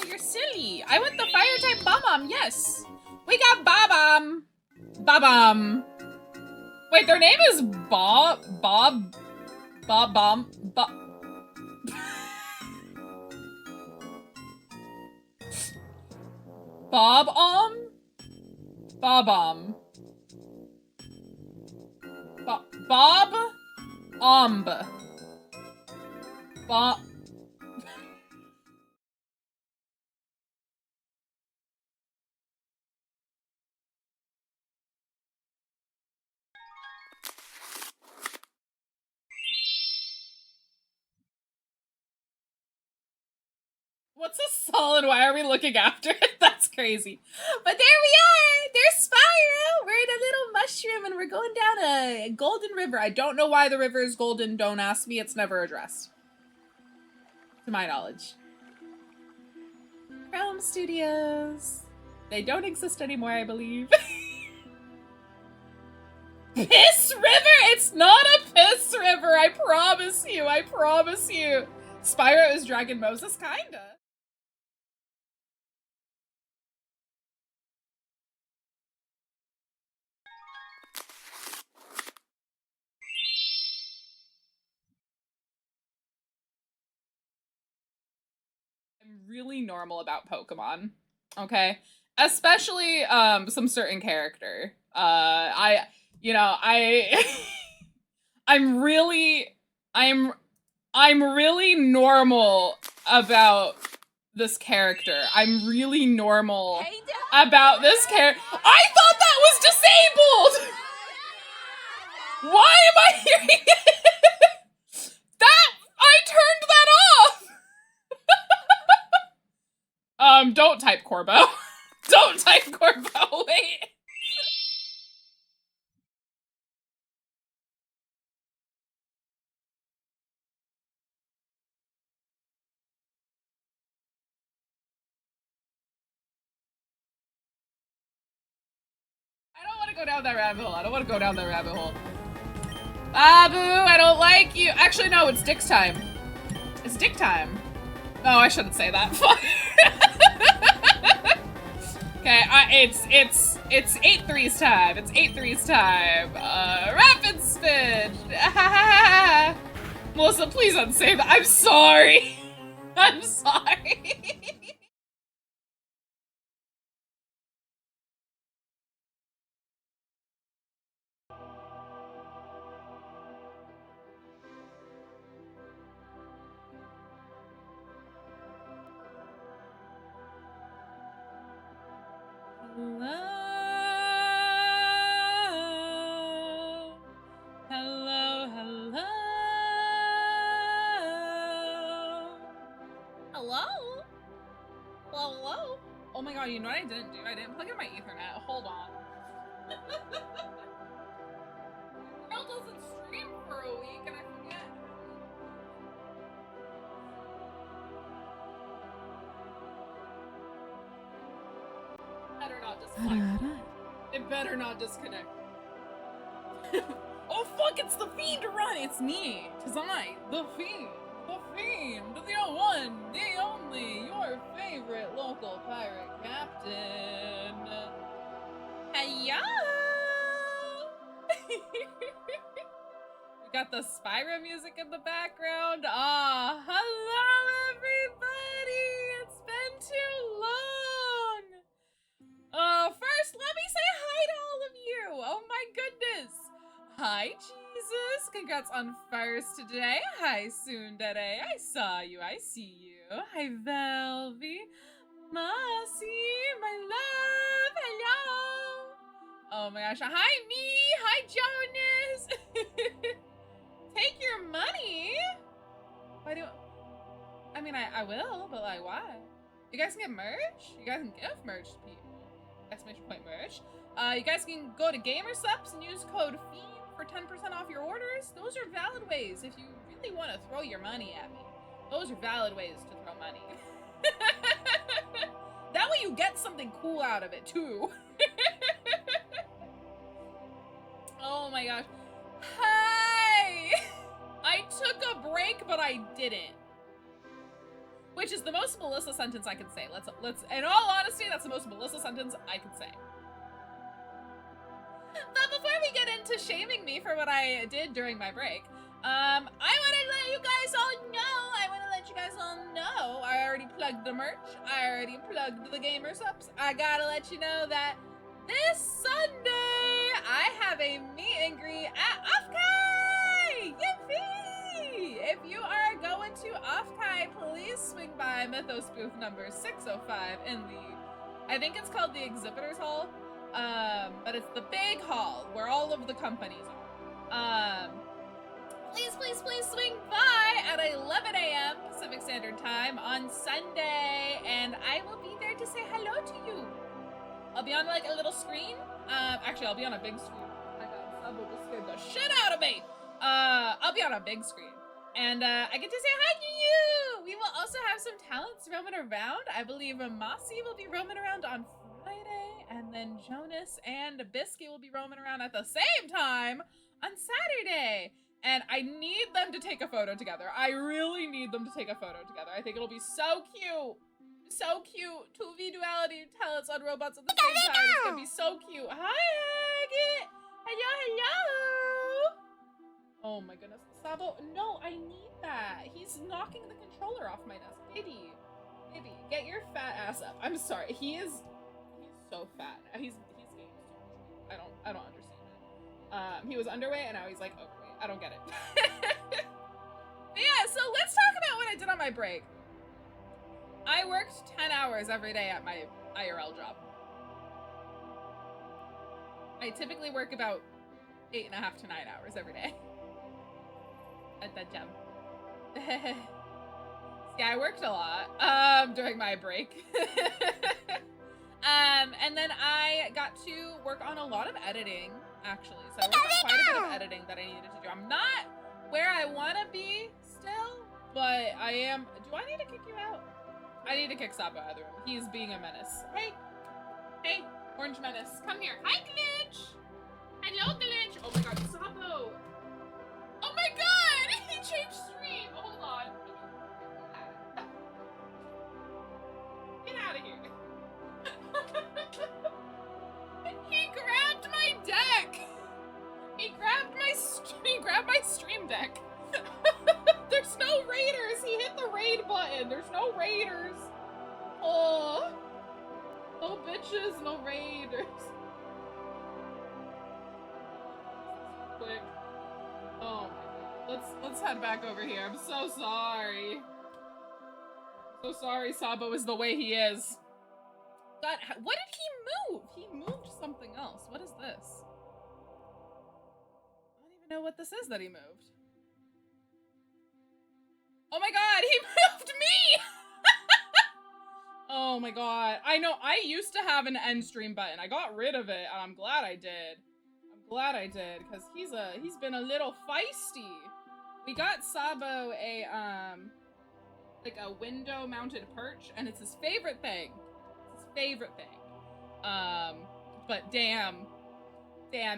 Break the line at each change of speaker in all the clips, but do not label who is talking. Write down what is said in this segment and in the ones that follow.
you're silly. I want the fire type Bob-omb, yes. We got Bob-omb. Bob-omb. Wait, their name is Bob-omb? Bob-omb? Bob-omb? Bob-omb. Bob-omb. Bob. What's a solid? Why are we looking after it? That's crazy. But there we are! There's Spyro! We're in a little mushroom and we're going down a golden river. I don't know why the river is golden. Don't ask me. It's never addressed. To my knowledge. Chrome Studios. They don't exist anymore, I believe. Piss River? It's not a piss river, I promise you. I promise you. Spyro is Dragon Moses, kinda. I'm really normal about Pokemon, okay? Especially some certain character. I'm really normal about this character. I'm really normal about this character. I thought that was disabled! Why am I hearing it? I turned that off! Don't type Corbo. Don't type Corbo, wait. I don't want to go down that rabbit hole. I don't want to go down that rabbit hole. Babu, I don't like you. Actually, no, it's Dick's time. It's Dick time. Oh, I shouldn't say that. Okay, it's 8-3's time. It's 8-3's time. Rapid spin. Melissa, please unsay that. I'm sorry. I'm sorry. Hello? Oh my god, you know what I didn't do? I didn't plug in my Ethernet. Hold on. Girl doesn't stream for a week and I forget. Better not disconnect. It better not disconnect. Oh fuck, it's the Fiend run! It's me! 'Tis I, the Fiend! The Fiend! The one, the only, your favorite local pirate captain! Hiya! We got the Spyro music in the background. Ah, hello everybody! It's been too long! First, let me say hi to all of you! Oh my goodness! Hi, Jesus! Congrats on first today. Hi, Tsundere. I saw you. I see you. Hi, Velvy. Mossy, my love. Hello. Oh my gosh. Hi, me. Hi, Jonas. Take your money. Why do I mean, I will, but like, why? You guys can get merch? You guys can give merch to people. Exclamation point merch. You guys can go to GamerSups and use code FIEND for 10% off your orders. Those are valid ways if you really want to throw your money at me. Those are valid ways to throw money. That way you get something cool out of it too. Oh my gosh. Hi! I took a break, but I didn't. Which is the most Melissa sentence I can say. Let's, in all honesty, that's the most Melissa sentence I can say. But before we get into shaming me for what I did during my break, I want to let you guys all know, I already plugged the merch, I already plugged the gamer subs. I gotta let you know that this Sunday, I have a meet and greet at Offkai! Yippee! If you are going to Offkai, please swing by Mythos booth number 605 in the, I think it's called the Exhibitors Hall, but it's the big hall where all of the companies are. Please swing by at 11 a.m. Pacific Standard Time on Sunday, and I will be there to say hello to you. I'll be on like a little screen. Actually, I'll be on a big screen. Oh my god, Sabo just scared the shit out of me. I'll be on a big screen, and I get to say hi to you. We will also have some talents roaming around. I believe Amasi will be roaming around on Friday, and then Jonas and Biscuit will be roaming around at the same time on Saturday. And I need them to take a photo together. I really need them to take a photo together. I think it'll be so cute. So cute. Two vduality talents on robots at the same time. It's gonna be so cute. Hi, Agate. Hello. Oh my goodness. Sabo, no, I need that. He's knocking the controller off my desk. Baby, get your fat ass up. I'm sorry. He's so fat. He's gaining so much weight. I don't understand it. He was underweight and now he's like overweight. I don't get it. But yeah, so let's talk about what I did on my break. I worked 10 hours every day at my IRL job. I typically work about 8.5 to 9 hours every day at that job. Yeah, I worked a lot during my break. And then I got to work on a lot of editing, actually. So I worked on quite a bit of editing that I needed to do. I'm not where I want to be still, but I am. Do I need to kick you out? I need to kick Sabo out of the room. He's being a menace. Hey, Orange Menace, come here. Hi, Glitch. Hello, Glitch. Oh my god, Sabo. Oh my god, he changed stream. Hold on. Get out of here. He grabbed my deck. He grabbed my stream deck. There's no raiders. He hit the raid button. There's no raiders. Oh, no bitches, no raiders. Quick. Oh my god. Let's head back over here. I'm so sorry. So sorry Sabo is the way he is. God, what did he move? He moved something else. What is this? I don't even know what this is that he moved. Oh my god, he moved me! Oh my god. I know, I used to have an end stream button. I got rid of it, and I'm glad I did. I'm glad I did, because he's been a little feisty. We got Sabo like a window-mounted perch, and it's his favorite thing. Favorite thing. But damn,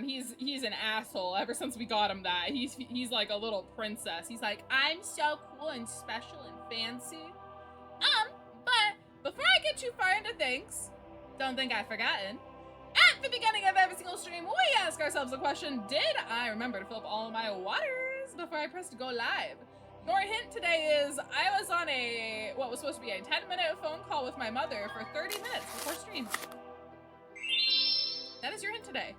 he's an asshole ever since we got him that. He's like a little princess. He's like, I'm so cool and special and fancy. But before I get too far into things, don't think I've forgotten. At the beginning of every single stream, we ask ourselves the question, did I remember to fill up all of my waters before I pressed go live? Your hint today is I was on what was supposed to be a 10-minute phone call with my mother for 30 minutes before stream. That is your hint today.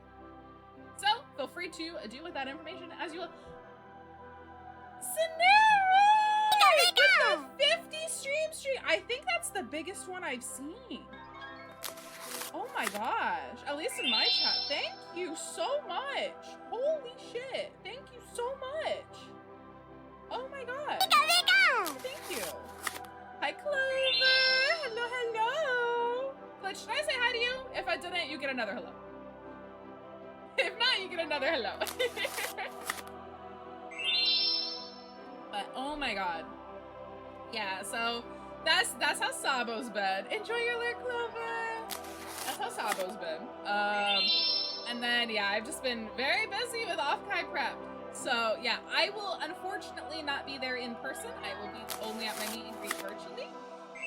So, feel free to do with that information as you will. Scenario! With the 50 stream! I think that's the biggest one I've seen. Oh my gosh. At least in my chat. Thank you so much. Holy shit. Thank you so much. Oh my god. Thank you. Hi, Clover. Hello, hello. But should I say hi to you? If I didn't, you get another hello. If not, you get another hello. But oh my god. Yeah, so that's how Sabo's been. Enjoy your lurk, Clover. That's how Sabo's been. And then yeah, I've just been very busy with Offkai prep. So yeah, I will unfortunately not be there in person. I will be only at my meet and greet virtually.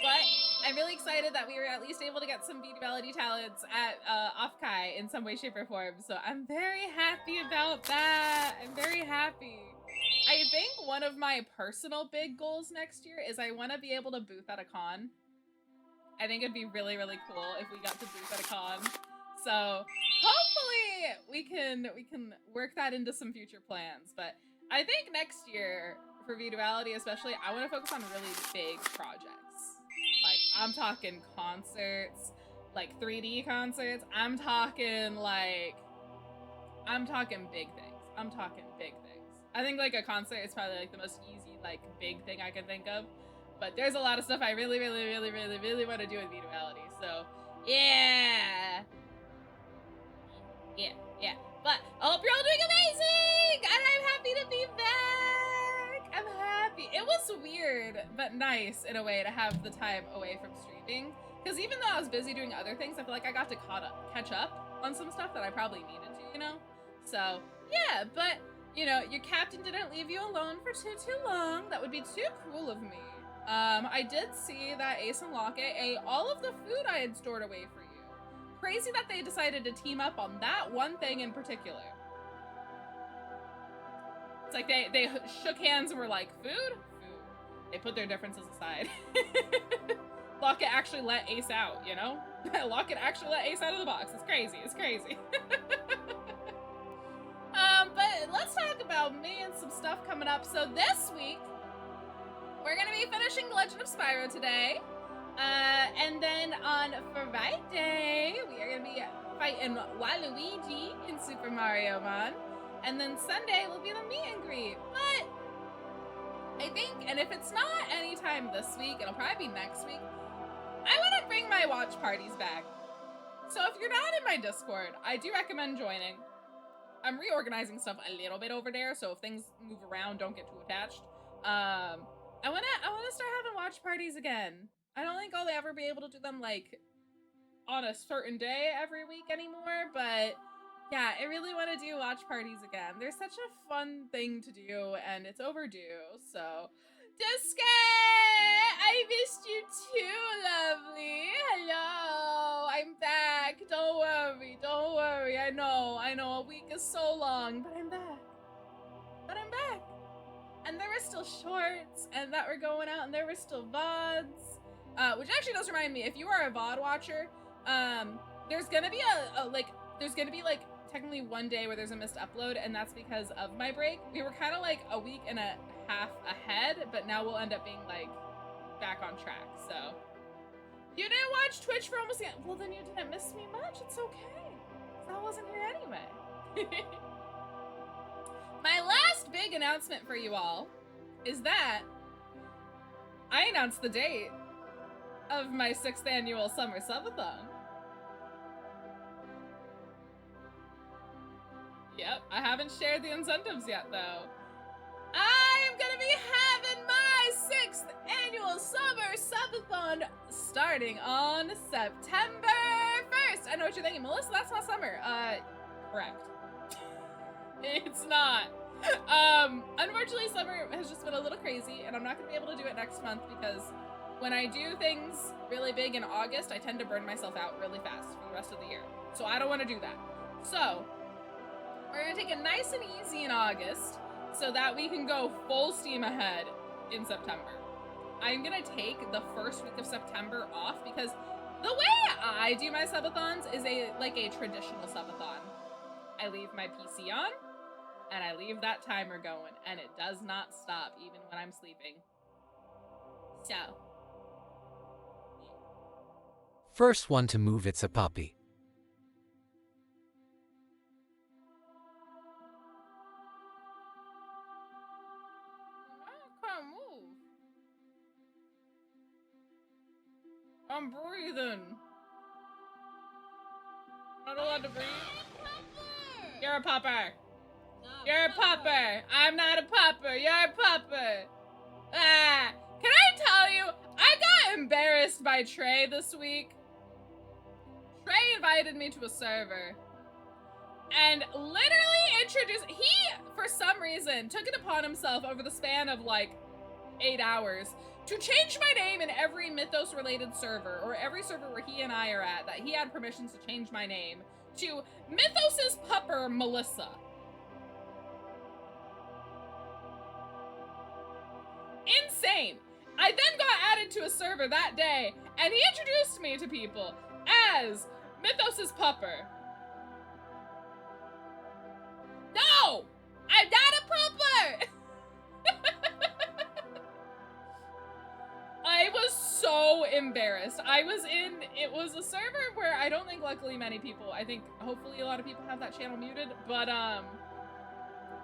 But I'm really excited that we were at least able to get some vduality talents at Offkai in some way, shape, or form. So I'm very happy about that. I'm very happy. I think one of my personal big goals next year is I want to be able to booth at a con. I think it'd be really, really cool if we got to booth at a con. So hopefully we can work that into some future plans. But I think next year for vduality especially, I want to focus on really big projects. Like I'm talking concerts, like 3D concerts. I'm talking big things. I'm talking big things. I think like a concert is probably like the most easy, like big thing I can think of. But there's a lot of stuff I really, really, really, really, really want to do with vduality. So yeah. Yeah. But I hope you're all doing amazing! And I'm happy to be back! I'm happy. It was weird, but nice in a way to have the time away from streaming. Because even though I was busy doing other things, I feel like I got to catch up on some stuff that I probably needed to, you know? So, yeah, but, you know, your captain didn't leave you alone for too long. That would be too cruel of me. I did see that Ace and Locket ate all of the food I had stored away for you. Crazy that they decided to team up on that one thing in particular. It's like they shook hands and were like, food? They put their differences aside. Locket actually let Ace out, you know? Locket actually let Ace out of the box. It's crazy. It's crazy. But let's talk about me and some stuff coming up. So this week, we're gonna be finishing Legend of Spyro today. And then on Friday, we are gonna be fighting Waluigi in Super Mario Mon. And then Sunday will be the meet and greet. But I think, and if it's not anytime this week, it'll probably be next week, I want to bring my watch parties back. So if you're not in my Discord, I do recommend joining. I'm reorganizing stuff a little bit over there, so if things move around, don't get too attached. I wanna start having watch parties again. I don't think I'll ever be able to do them like on a certain day every week anymore, but yeah, I really want to do watch parties again. They're such a fun thing to do, and it's overdue. So, Duske, I missed you too, lovely. Hello, I'm back. Don't worry. I know, a week is so long, but I'm back. And there were still shorts, and that were going out, and there were still VODs. Which actually does remind me, if you are a VOD watcher, there's gonna be technically one day where there's a missed upload, and that's because of my break. We were kind of like a week and a half ahead, but now we'll end up being like back on track. So you didn't watch Twitch for almost yet. Well, then you didn't miss me much. It's okay. I wasn't here anyway. My last big announcement for you all is that I announced the date of my 6th annual summer subathon. Yep, I haven't shared the incentives yet though. I'm gonna be having my 6th annual summer subathon starting on September 1st. I know what you're thinking, Melissa, that's not summer. Correct. It's not. Unfortunately, summer has just been a little crazy, and I'm not gonna be able to do it next month because when I do things really big in August, I tend to burn myself out really fast for the rest of the year. So I don't want to do that. So we're gonna take it nice and easy in August so that we can go full steam ahead in September. I'm gonna take the first week of September off because the way I do my subathons is like a traditional subathon. I leave my PC on, and I leave that timer going, and it does not stop even when I'm sleeping. So.
First one to move, it's a puppy.
I can't move. I'm breathing. Not allowed to breathe. You're a pupper. You're a pupper. I'm not a pupper. You're a pupper. Ah, can I tell you, I got embarrassed by Trey this week. Trey invited me to a server and literally introduced, he, for some reason, took it upon himself over the span of like 8 hours to change my name in every Mythos-related server, or every server where he and I are at, that he had permissions to change my name, to Mythos's pupper, Melissa. Insane! I then got added to a server that day, and he introduced me to people as Mythos's pupper. No! I'm not a pupper! I was so embarrassed. It was a server where I don't think luckily many people, I think hopefully a lot of people have that channel muted, but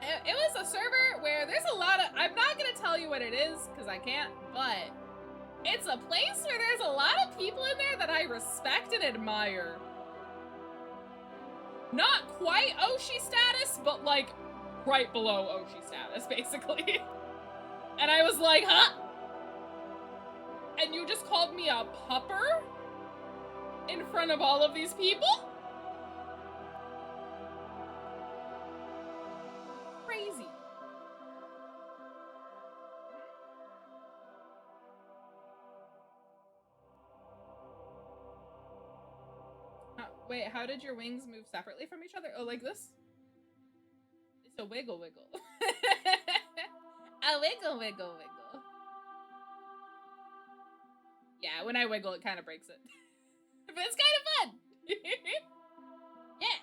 it was a server where there's a lot of, I'm not gonna tell you what it is, because I can't, but it's a place where there's a lot of people in there that I respect and admire. Not quite Oshi status, but like right below Oshi status, basically. And I was like, huh? And you just called me a pupper? In front of all of these people? Crazy. Wait, how did your wings move separately from each other? Oh, like this? It's a wiggle wiggle. A wiggle wiggle wiggle. Yeah, when I wiggle, it kind of breaks it. But it's kind of fun. Yeah.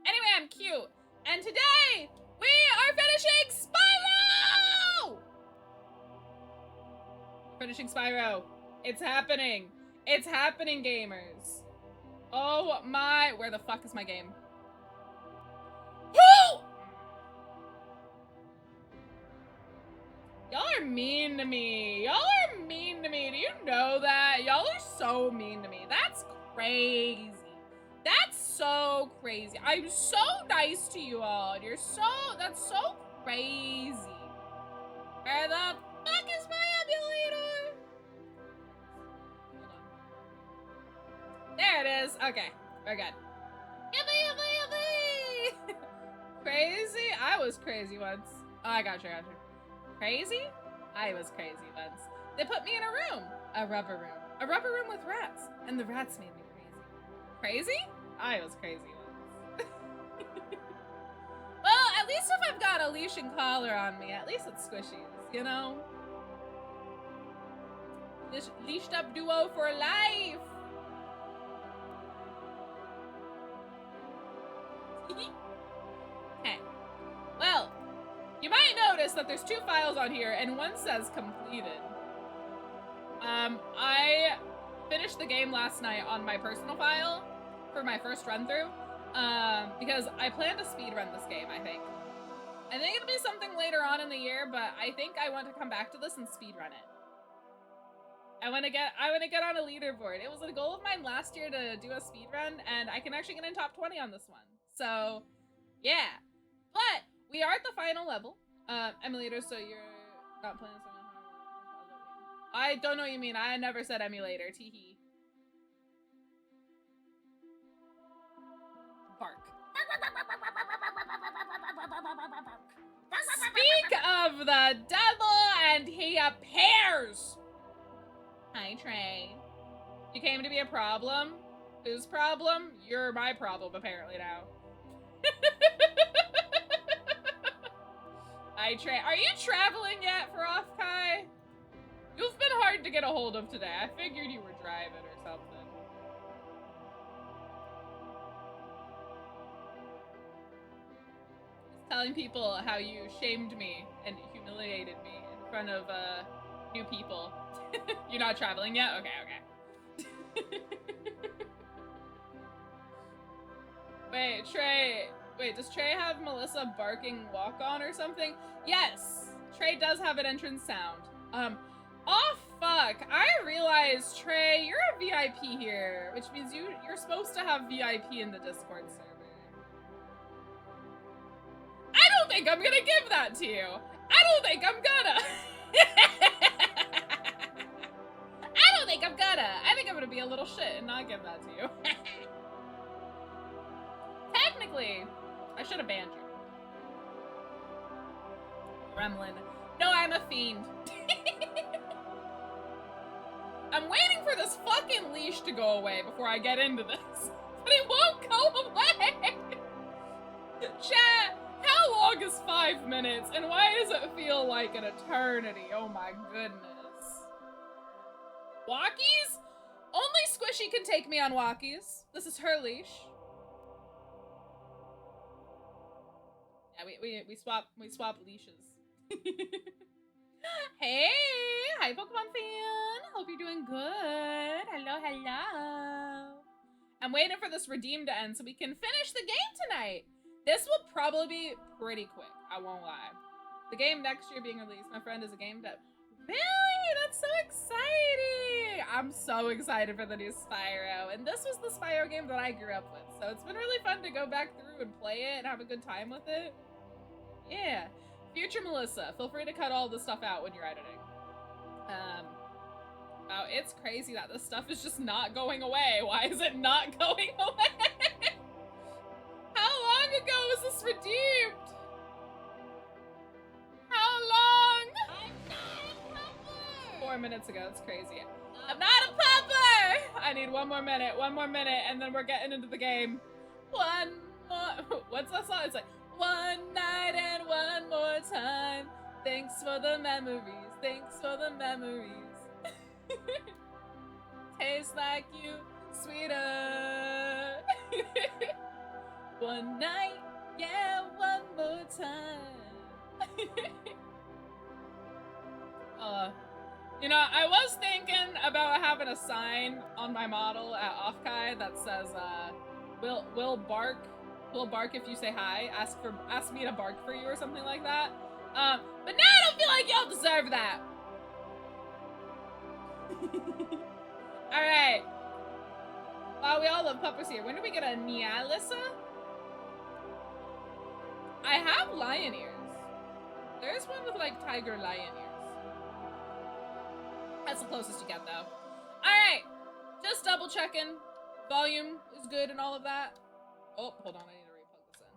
Anyway, I'm cute. And today, we are finishing Spyro! Finishing Spyro. It's happening. It's happening, gamers. Oh my, where the fuck is my game? Who? Y'all are mean to me. Y'all are mean to me. Do you know that? Y'all are so mean to me. That's crazy. That's so crazy. I'm so nice to you all. That's so crazy. Where the fuck is my emulator? Hold on. There it is. Okay, we're good. Yippee, yippee, yippee. Crazy? I was crazy once. Oh, I got you. Crazy? I was crazy once. They put me in a room. A rubber room. A rubber room with rats. And the rats made me crazy. Crazy? I was crazy once. Well, at least if I've got a leash and collar on me, at least it's squishies, you know? Leashed up duo for life! Okay. Well, you might notice that there's 2 files on here, and one says completed. I finished the game last night on my personal file for my first run-through, because I plan to speedrun this game, I think. I think it'll be something later on in the year, but I think I want to come back to this and speedrun it. I want to get on a leaderboard. It was a goal of mine last year to do a speedrun, and I can actually get in top 20 on this one. So, yeah. But we are at the final level. Emulator, so you're not playing something. I don't know what you mean. I never said emulator. Teehee. Bark. Speak of the devil, and he appears. Hi, Trey. You came to be a problem? Whose problem? You're my problem, apparently, now. Hi, Trey. Are you traveling yet for off, Kai? You've been hard to get a hold of today. I figured you were driving or something. Just telling people how you shamed me and humiliated me in front of new people. You're not traveling yet? Okay. Wait, Trey. Wait, does Trey have Melissa barking walk-on or something? Yes, Trey does have an entrance sound. Oh fuck, I realized, Trey, you're a VIP here, which means you're supposed to have VIP in the Discord server. I don't think I'm gonna give that to you. I don't think I'm gonna. I think I'm gonna be a little shit and not give that to you. Technically, I should have banned you. gremlin. No, I'm a fiend. I'm waiting for this fucking leash to go away before I get into this. But it won't go away! Chat, how long is 5 minutes? And why does it feel like an eternity? Oh my goodness. Walkies? Only Squishy can take me on walkies. This is her leash. Yeah, we swap leashes. Hey, hi Pokemon fan. Hope you're doing good. Hello, hello. I'm waiting for this redeem to end so we can finish the game tonight. This will probably be pretty quick, I won't lie. The game next year being released, my friend is a game dev. Really? That's so exciting! I'm so excited for the new Spyro. And this was the Spyro game that I grew up with. So it's been really fun to go back through and play it and have a good time with it. Yeah. Future Melissa, feel free to cut all this stuff out when you're editing. Oh, it's crazy that this stuff is just not going away. Why is it not going away? How long ago was this redeemed? How long? I'm not a pupper! 4 minutes ago, that's crazy. I'm not a pupper! I need one more minute, and then we're getting into the game. One more, what's that song? It's like, one night and one more time. Thanks for the memories, thanks for the memories. Tastes like you, sweeter. One night, yeah, one more time. You know, I was thinking about having a sign on my model at Offkai that says, will bark if you say hi. Ask me to bark for you or something like that. But now I don't feel like y'all deserve that. Alright. Wow, we all love puppers here. When do we get a Nialissa? I have lion ears. There's one with like tiger lion ears. That's the closest you get though. Alright. Just double checking. Volume is good and all of that. Oh, hold on, I need to re-plug this in.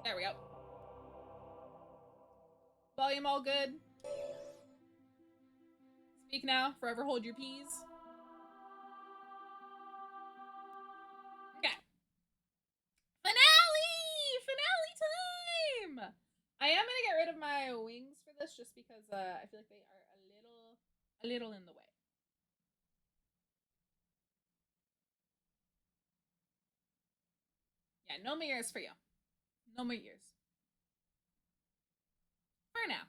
There we go. Volume all good. Speak now, forever hold your peas. Okay. Finale time! I am gonna get rid of my wings for this just because I feel like they are a little in the way. Yeah, no more ears for you. No more ears. For now.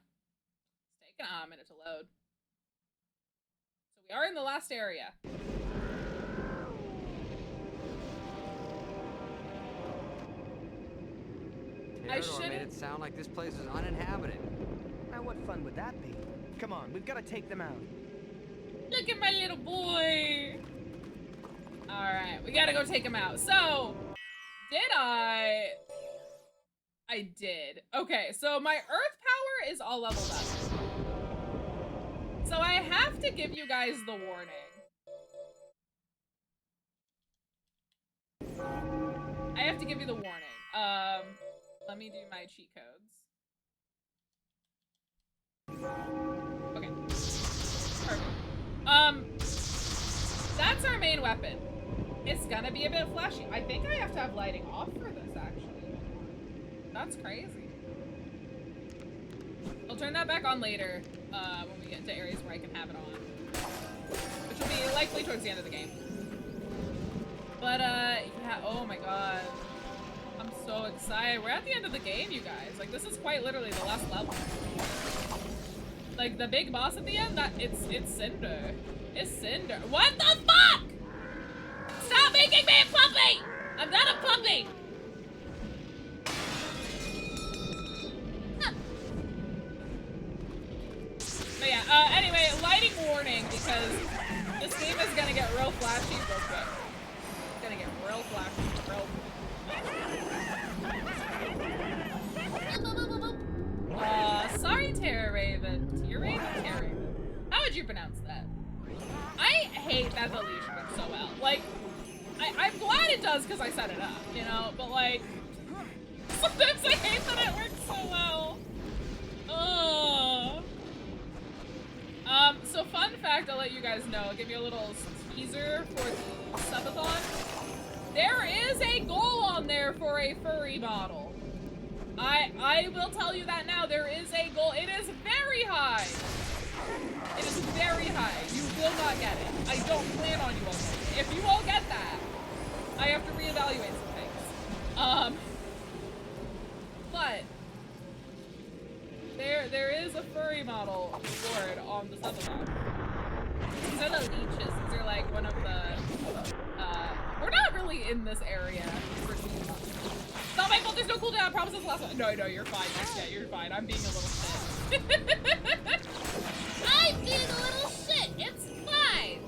It's taking a minute to load. So we are in the last area. I should
made it sound like this place is uninhabited.
Now what fun would that be? Come on, we've got to take them out.
Look at my little boy. Alright, we gotta go take him out. So, did I did. Okay, so my earth power is all leveled up. So I have to give you guys the warning. I have to give you the warning. Let me do my cheat codes. Okay. Perfect. That's our main weapon. It's gonna be a bit flashy. I think I have to have lighting off for this, actually. That's crazy. I'll turn that back on later, when we get into areas where I can have it on. Which will be likely towards the end of the game. But, yeah, oh my god. I'm so excited. We're at the end of the game, you guys. Like, this is quite literally the last level. Like, the big boss at the end, it's Cinder. It's Cinder. What the fuck?! Stop making me a puppy! I'm not a puppy! Huh. But yeah, anyway, lighting warning, because this game is gonna get real flashy real quick. It's gonna get real flashy real quick. Sorry, Terra Raven. Terra Raven? Terra Raven. How would you pronounce that? I hate that the leash works so well. Like, I'm glad it does because I set it up, you know? But like, sometimes I hate that it works so well. let you guys know. Give you a little teaser for the subathon. There is a goal on there for a furry model. I will tell you that now. There is a goal. It is very high. It is very high. You will not get it. I don't plan on you all getting it. If you all get that, I have to reevaluate some things. But there is a furry model reward on the subathon. These are the leeches. These are like one of the we're not really in this area for too long. It's not my fault, there's no cooldown. I promise it's the last one. No, you're fine. Yeah, you're fine. I'm being a little shit. I'm being a little shit. It's fine.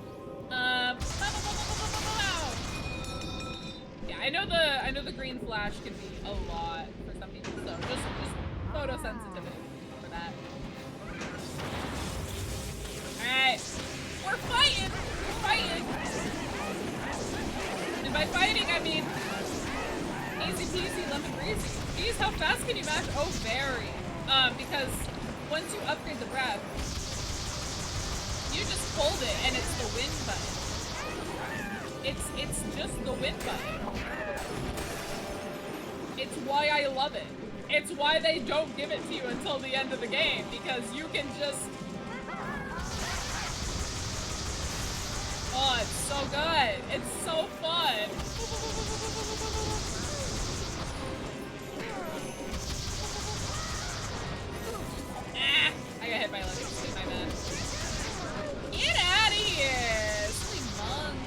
Yeah, I know the green flash can be a lot for some people, so just photosensitivity for that. Alright. We're fighting! We're fighting! And by fighting, I mean easy peasy, lemon breezy. Geez, how fast can you mash? Oh, very. Because once you upgrade the breath, you just hold it and it's the win button. It's just the win button. It's why I love it. It's why they don't give it to you until the end of the game, because you can just... Oh, it's so good. It's so fun. Ah, I got hit by electricity, my bad. Get out of here! Silly monk.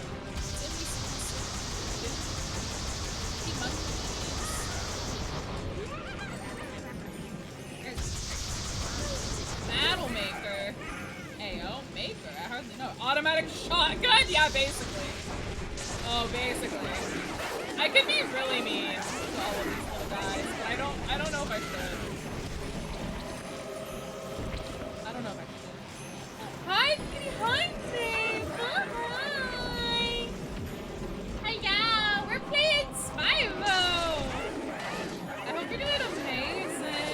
Silly monkey. Battle Maker. Ayo, Maker. I hardly know. Automatic shotgun? Yeah, basically. Oh, basically. I could be really mean to all of these little guys, but I don't know if I should. I don't know if I should. Hi, kitty hunting! Hi! Hiya! We're playing Spyro! I hope you're doing amazing!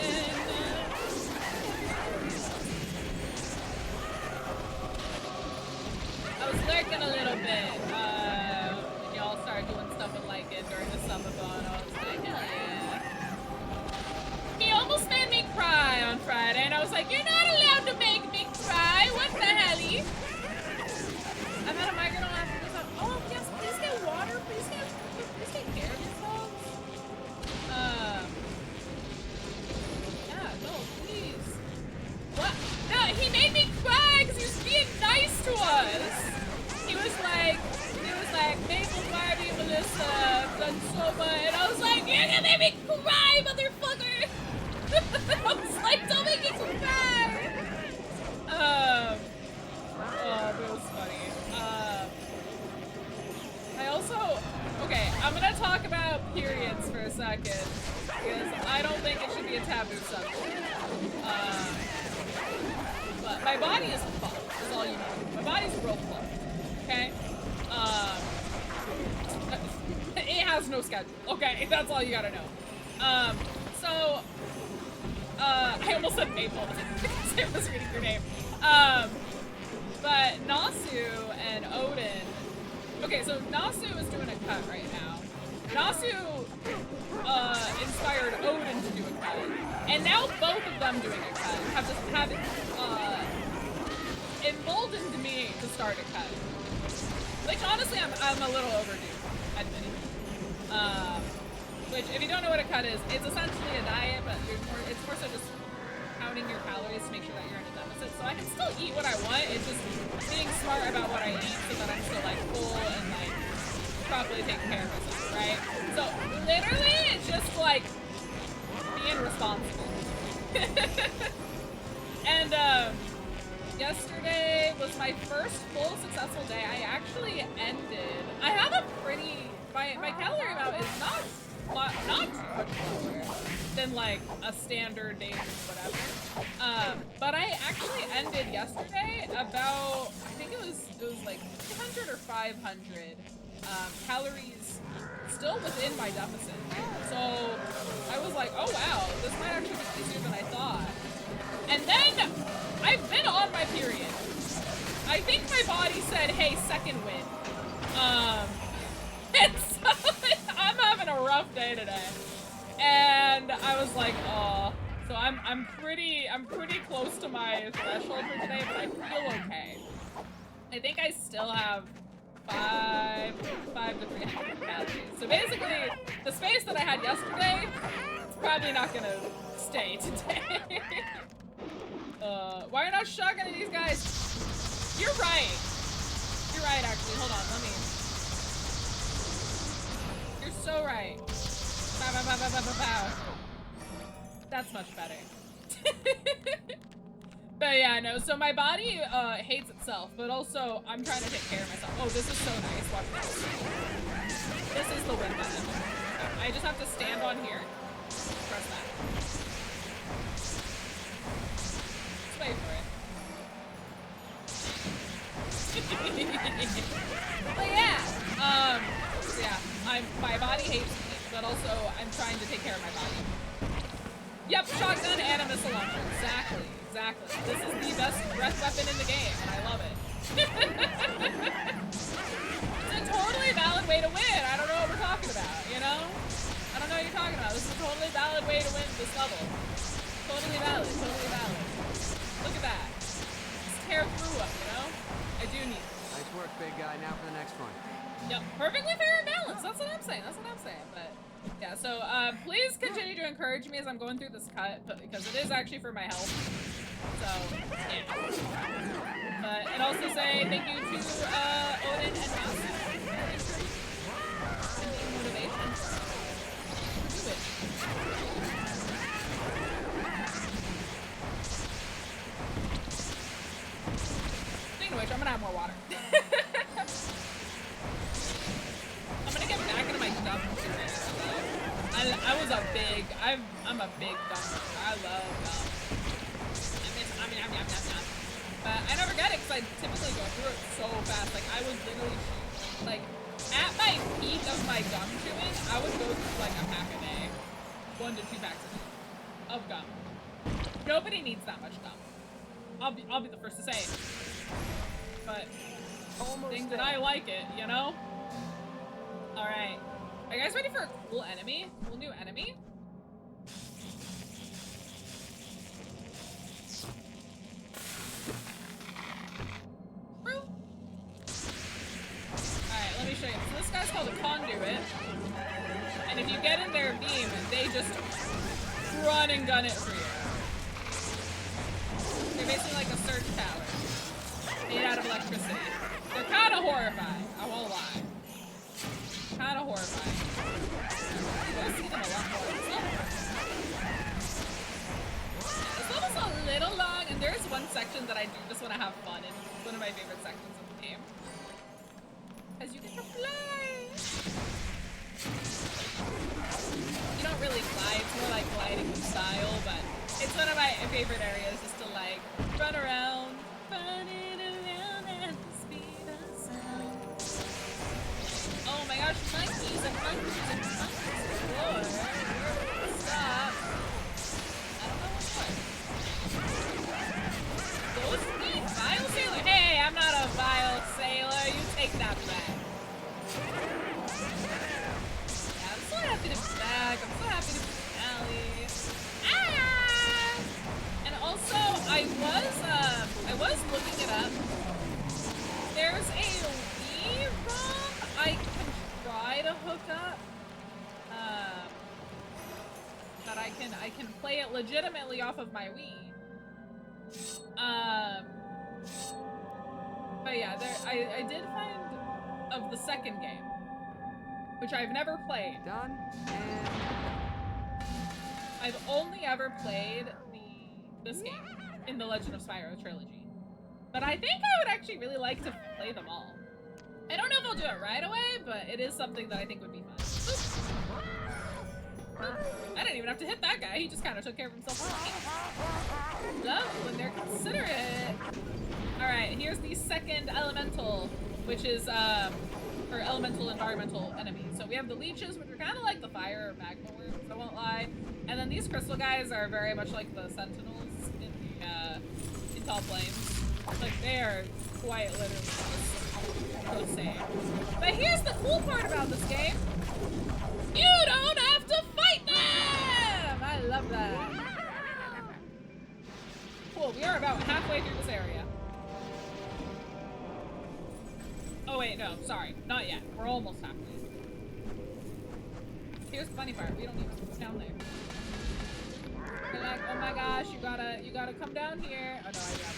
I was lurking a little bit, when y'all started doing stuff with like it during the subathon. I was like, hell yeah. He almost made me cry on Friday, and I was like, you're not allowed to make me cry! What the helly? I've had a migraine on after this. Oh, yes, please get water. Please take care of yourselves. Yeah, no, please. What? No, he made me cry because he was being nice to us. He was like, Maple, Barbie, Melissa, I've done so much. And I was like, you're gonna make me cry, motherfucker! I was like, don't make me cry! Oh, that was funny. I also, okay, I'm gonna talk about periods for a second, because I don't think it should be a taboo subject. But my body is fucked, that's all you know. My body's real fucked, okay? It has no schedule, okay? That's all you gotta know. I almost said Maple because I was reading your name. But Nasu and Odin. Okay, so Nasu is doing a cut right now. Nasu inspired Odin to do a cut, and now both of them doing a cut have emboldened me to start a cut. Which honestly, I'm a little overdue, admitting. Which, if you don't know what a cut is, it's essentially a diet, but it's more so just counting your calories to make sure that you're in a deficit. So I can still eat what I want. It's just being smart about what I eat so that I'm still like full and like properly taking care of myself, right? So literally, it's just like being responsible. And yesterday was my first full successful day. I actually ended. I have a pretty my calorie amount is not too much lower than like a standard day or whatever. But I actually ended yesterday about, I think it was like 200 or 500 calories still within my deficit. So I was like, oh wow, this might actually be easier than I thought. And then I've been on my period. I think my said, hey, second win. And so I'm having a rough day today. And I was like, oh. So I'm pretty close to my threshold for today, but I feel okay. I think I still have 5 to 300 calories. So basically, the space that I had yesterday, it's probably not gonna stay today. Why are you not shotgunning these guys? You're right. You're right, actually. Hold on, let me. You're so right. Bow, bow, bow, bow, bow, bow, bow. That's much better. But yeah, no, so my body hates itself, but also I'm trying to take care of myself. Oh, this is so nice. Watch this. This is the win button. I just have to stand on here. Press that. Just wait for it. But yeah, my body hates me, but also I'm trying to take care of my body. Yep, shotgun and a missile launcher. Exactly. This is the best breath weapon in the game, and I love it. It's a totally valid way to win. I don't know what we're talking about, you know? I don't know what you're talking about. This is a totally valid way to win this level. Totally valid. Look at that. Just tear through them, you know? I do need it.
Nice work, big guy. Now for the next one.
Yep, perfectly fair and balanced. That's what I'm saying. But yeah, so please continue to encourage me as I'm going through this cut, because it is actually for my health. So yeah. And also say thank you to Odin and Mouse for encouragement and motivation to do it. Speaking of which, I'm gonna have more water. I'm gonna get back into my dump series. I'm a big dumper. I love gum. But I never get it because I typically go through it so fast. Like I was literally like at my peak of my gum chewing, I would go through like a pack a day, 1 to 2 packs a day of gum. Nobody needs that much gum. I'll be the first to say it. But things that I like it, you know. All right. Are you guys ready for a cool enemy? Cool new enemy? Alright, let me show you. So this guy's called a conduit. And if you get in their beam, they just run and gun it for you. They're basically like a surge tower. Made out of electricity. They're kind of horrifying, I won't lie. Kind of horrifying. I see them a lot more. This level's a little long, and there's one section that I do just want to have fun in. It's one of my favorite sections of the game. Because you get to fly! You don't really fly, it's more like gliding style, but it's one of my favorite areas just to like run around, running around at the speed of sound. Oh my gosh, monkeys and monkeys and monkeys galore. Stop. I don't know what's what. Those mean vile sailor. Hey, I'm not a vile sailor. You take that back. Yeah, I'm so happy to be back. I'm so happy to be Allie. Ah! And also, I was looking it up. There's a Wii ROM I can try to hook up. That I can play it legitimately off of my Wii. But yeah, I did find of the second game, which I've never played.
Done and
I've only ever played this game in the Legend of Spyro trilogy. But I think I would actually really like to play them all. I don't know if I'll do it right away, but it is something that I think would be fun. I didn't even have to hit that guy. He just kind of took care of himself. Love when they're considerate. Alright, here's the second elemental, which is, or elemental environmental enemy. So we have the leeches, which are kind of like the fire or magma worms, I won't lie. And then these crystal guys are very much like the sentinels in the, in Tall Flames. Like, they are quite literally just go save. But here's the cool part about this game. You don't have to fight them! I love that. Cool, we are about halfway through this area. Oh wait, no, sorry. Not yet. We're almost halfway. Here's the funny part. We don't even go down there. They're like, oh my gosh, you gotta come down here. Oh no, I got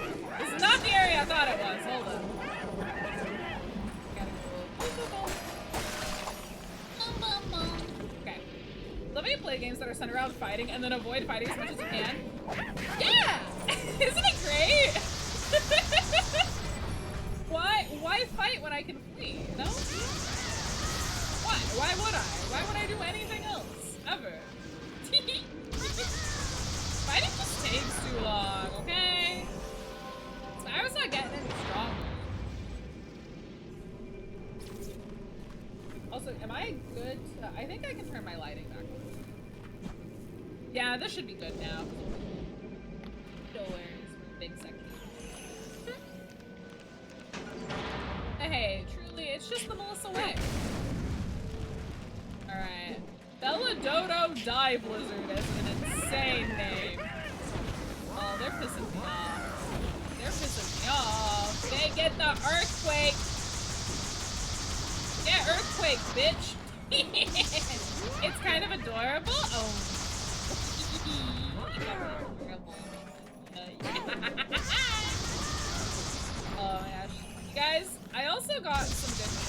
it. This is not the area I thought it was. Hold on. Okay. Let me play games that are centered around fighting and then avoid fighting as much as you can. Yeah! Isn't it great? Why fight when I can flee, you know? Why? Why would I? Why would I do anything else? Ever? Fighting just takes too long, okay? Spyro's not getting any stronger. Also, am I good? I think I can turn my lighting back on. Yeah, this should be good now. Doors, big section. Hey, truly, it's just the Melissa way. Alright. Belladodo Die Blizzard is an insane name. Oh, they're pissing me off. They're pissing me off. They get the earthquake. Yeah, earthquake, bitch. It's kind of adorable. Oh. Oh my gosh. You guys, I also got some good news.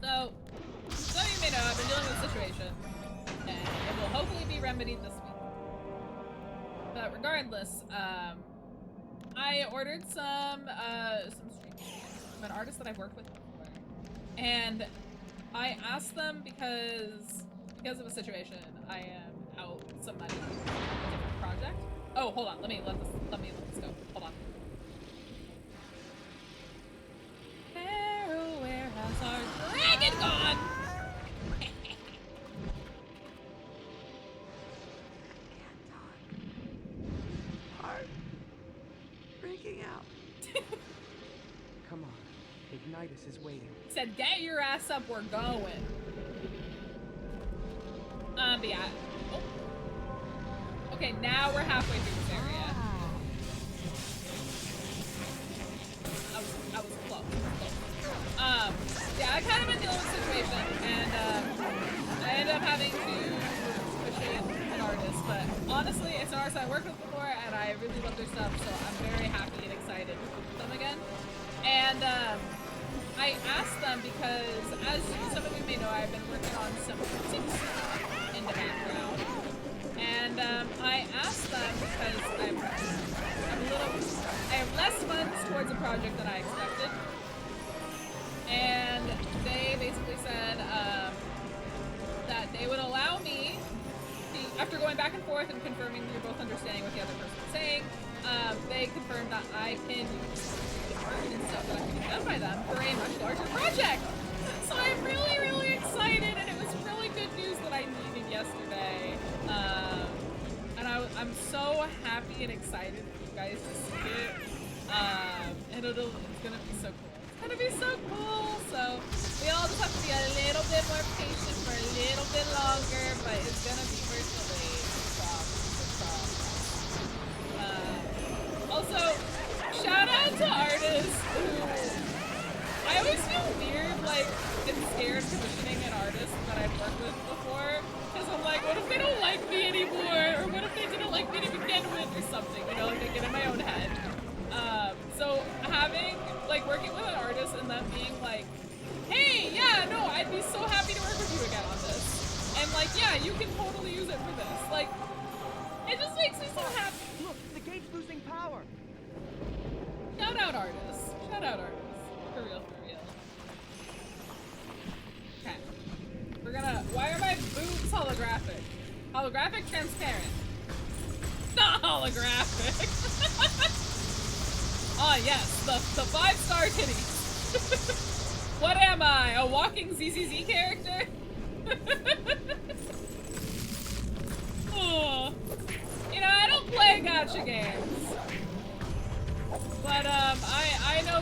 So, some of you may know I've been dealing with a situation, and it will hopefully be remedied this week. But regardless, I ordered some streams from an artist that I've worked with before, and I asked them because of a situation, I am out some money on a different project. Oh, hold on, let me let this go. Hold on. Pharaoh, where has our dragon gone?
Heart breaking out.
Come on. Ignitus is waiting.
Said, get your ass up, we're going. But yeah. Oh. Okay, now we're halfway through this area. I was close. Yeah, I kind of been dealing with a situation, and I ended up having to push in an artist, but honestly, it's an artist I worked with before, and I really love their stuff, so I'm very happy and excited to work with them again. And I asked them because, as some of you may know, I've been working on some music in the background, and I asked them because I have less funds towards a project than I expected. And they basically said that they would allow me, after going back and forth and confirming we were both understanding what the other person was saying, they confirmed that I can use the art and stuff that I can be done by them for a much larger project. So I'm really, really excited, and it was really good news that I needed yesterday. And I'm so happy and excited for you guys to see it. And it's gonna be so cool. It's gonna be so cool. So we all just have to be a little bit more patient for a little bit longer, but it's gonna be virtually also, shout out to artists who I always feel weird, like, and scared commissioning an artist that I've worked with before, because I'm like, what if they don't like me anymore, or what if they didn't like me to begin with, or something, you know, like I get in my own head. So having, like, working with an artist and them being like, hey, yeah, no, I'd be so happy to work with you again on this. And like, yeah, you can totally use it for this. Like, it just makes me so happy.
Look, the gate's losing power.
Shout out artists. Shout out artists. For real, for real. Okay. We're gonna, why are my boobs holographic? Holographic, transparent. Not holographic. Ah, yes, the 5-star titties. What am I, a walking ZZZ character? Oh. You know, I don't play gacha games. But, I know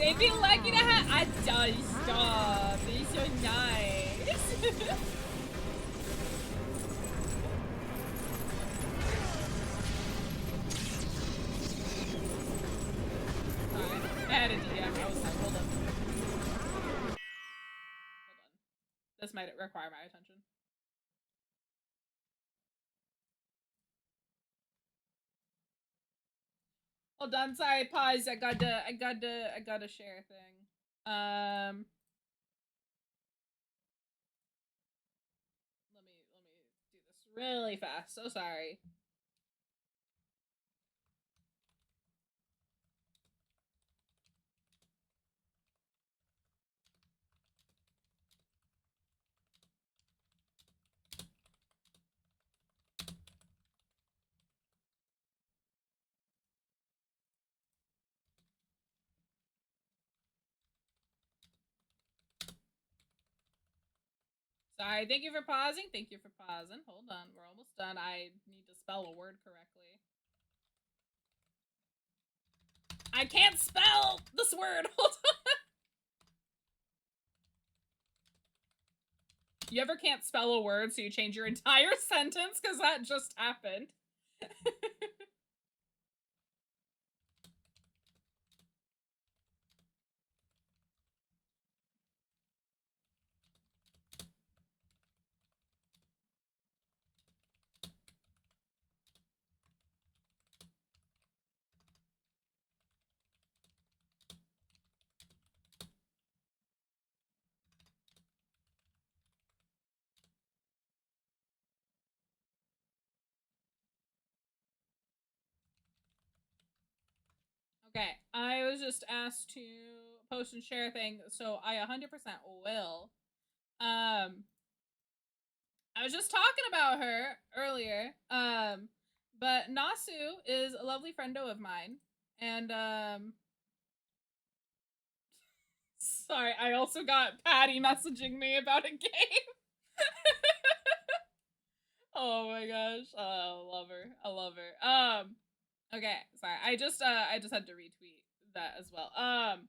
They'd be lucky to have. I don't stop. He's so nice. I had a DM. I was like, hold on. This might require my attention. Hold on, sorry, pause. I gotta share a thing. Let me do this really fast. So sorry. Sorry, thank you for pausing. Thank you for pausing. Hold on, we're almost done. I need to spell a word correctly. I can't spell this word. Hold on. You ever can't spell a word, so you change your entire sentence? Because that just happened. Okay, I was just asked to post and share a thing, so I 100% will. I was just talking about her earlier. But Nasu is a lovely friendo of mine, and sorry, I also got Patty messaging me about a game. Oh my gosh, oh, I love her. I love her. Okay, sorry. I just had to retweet that as well. Nasu.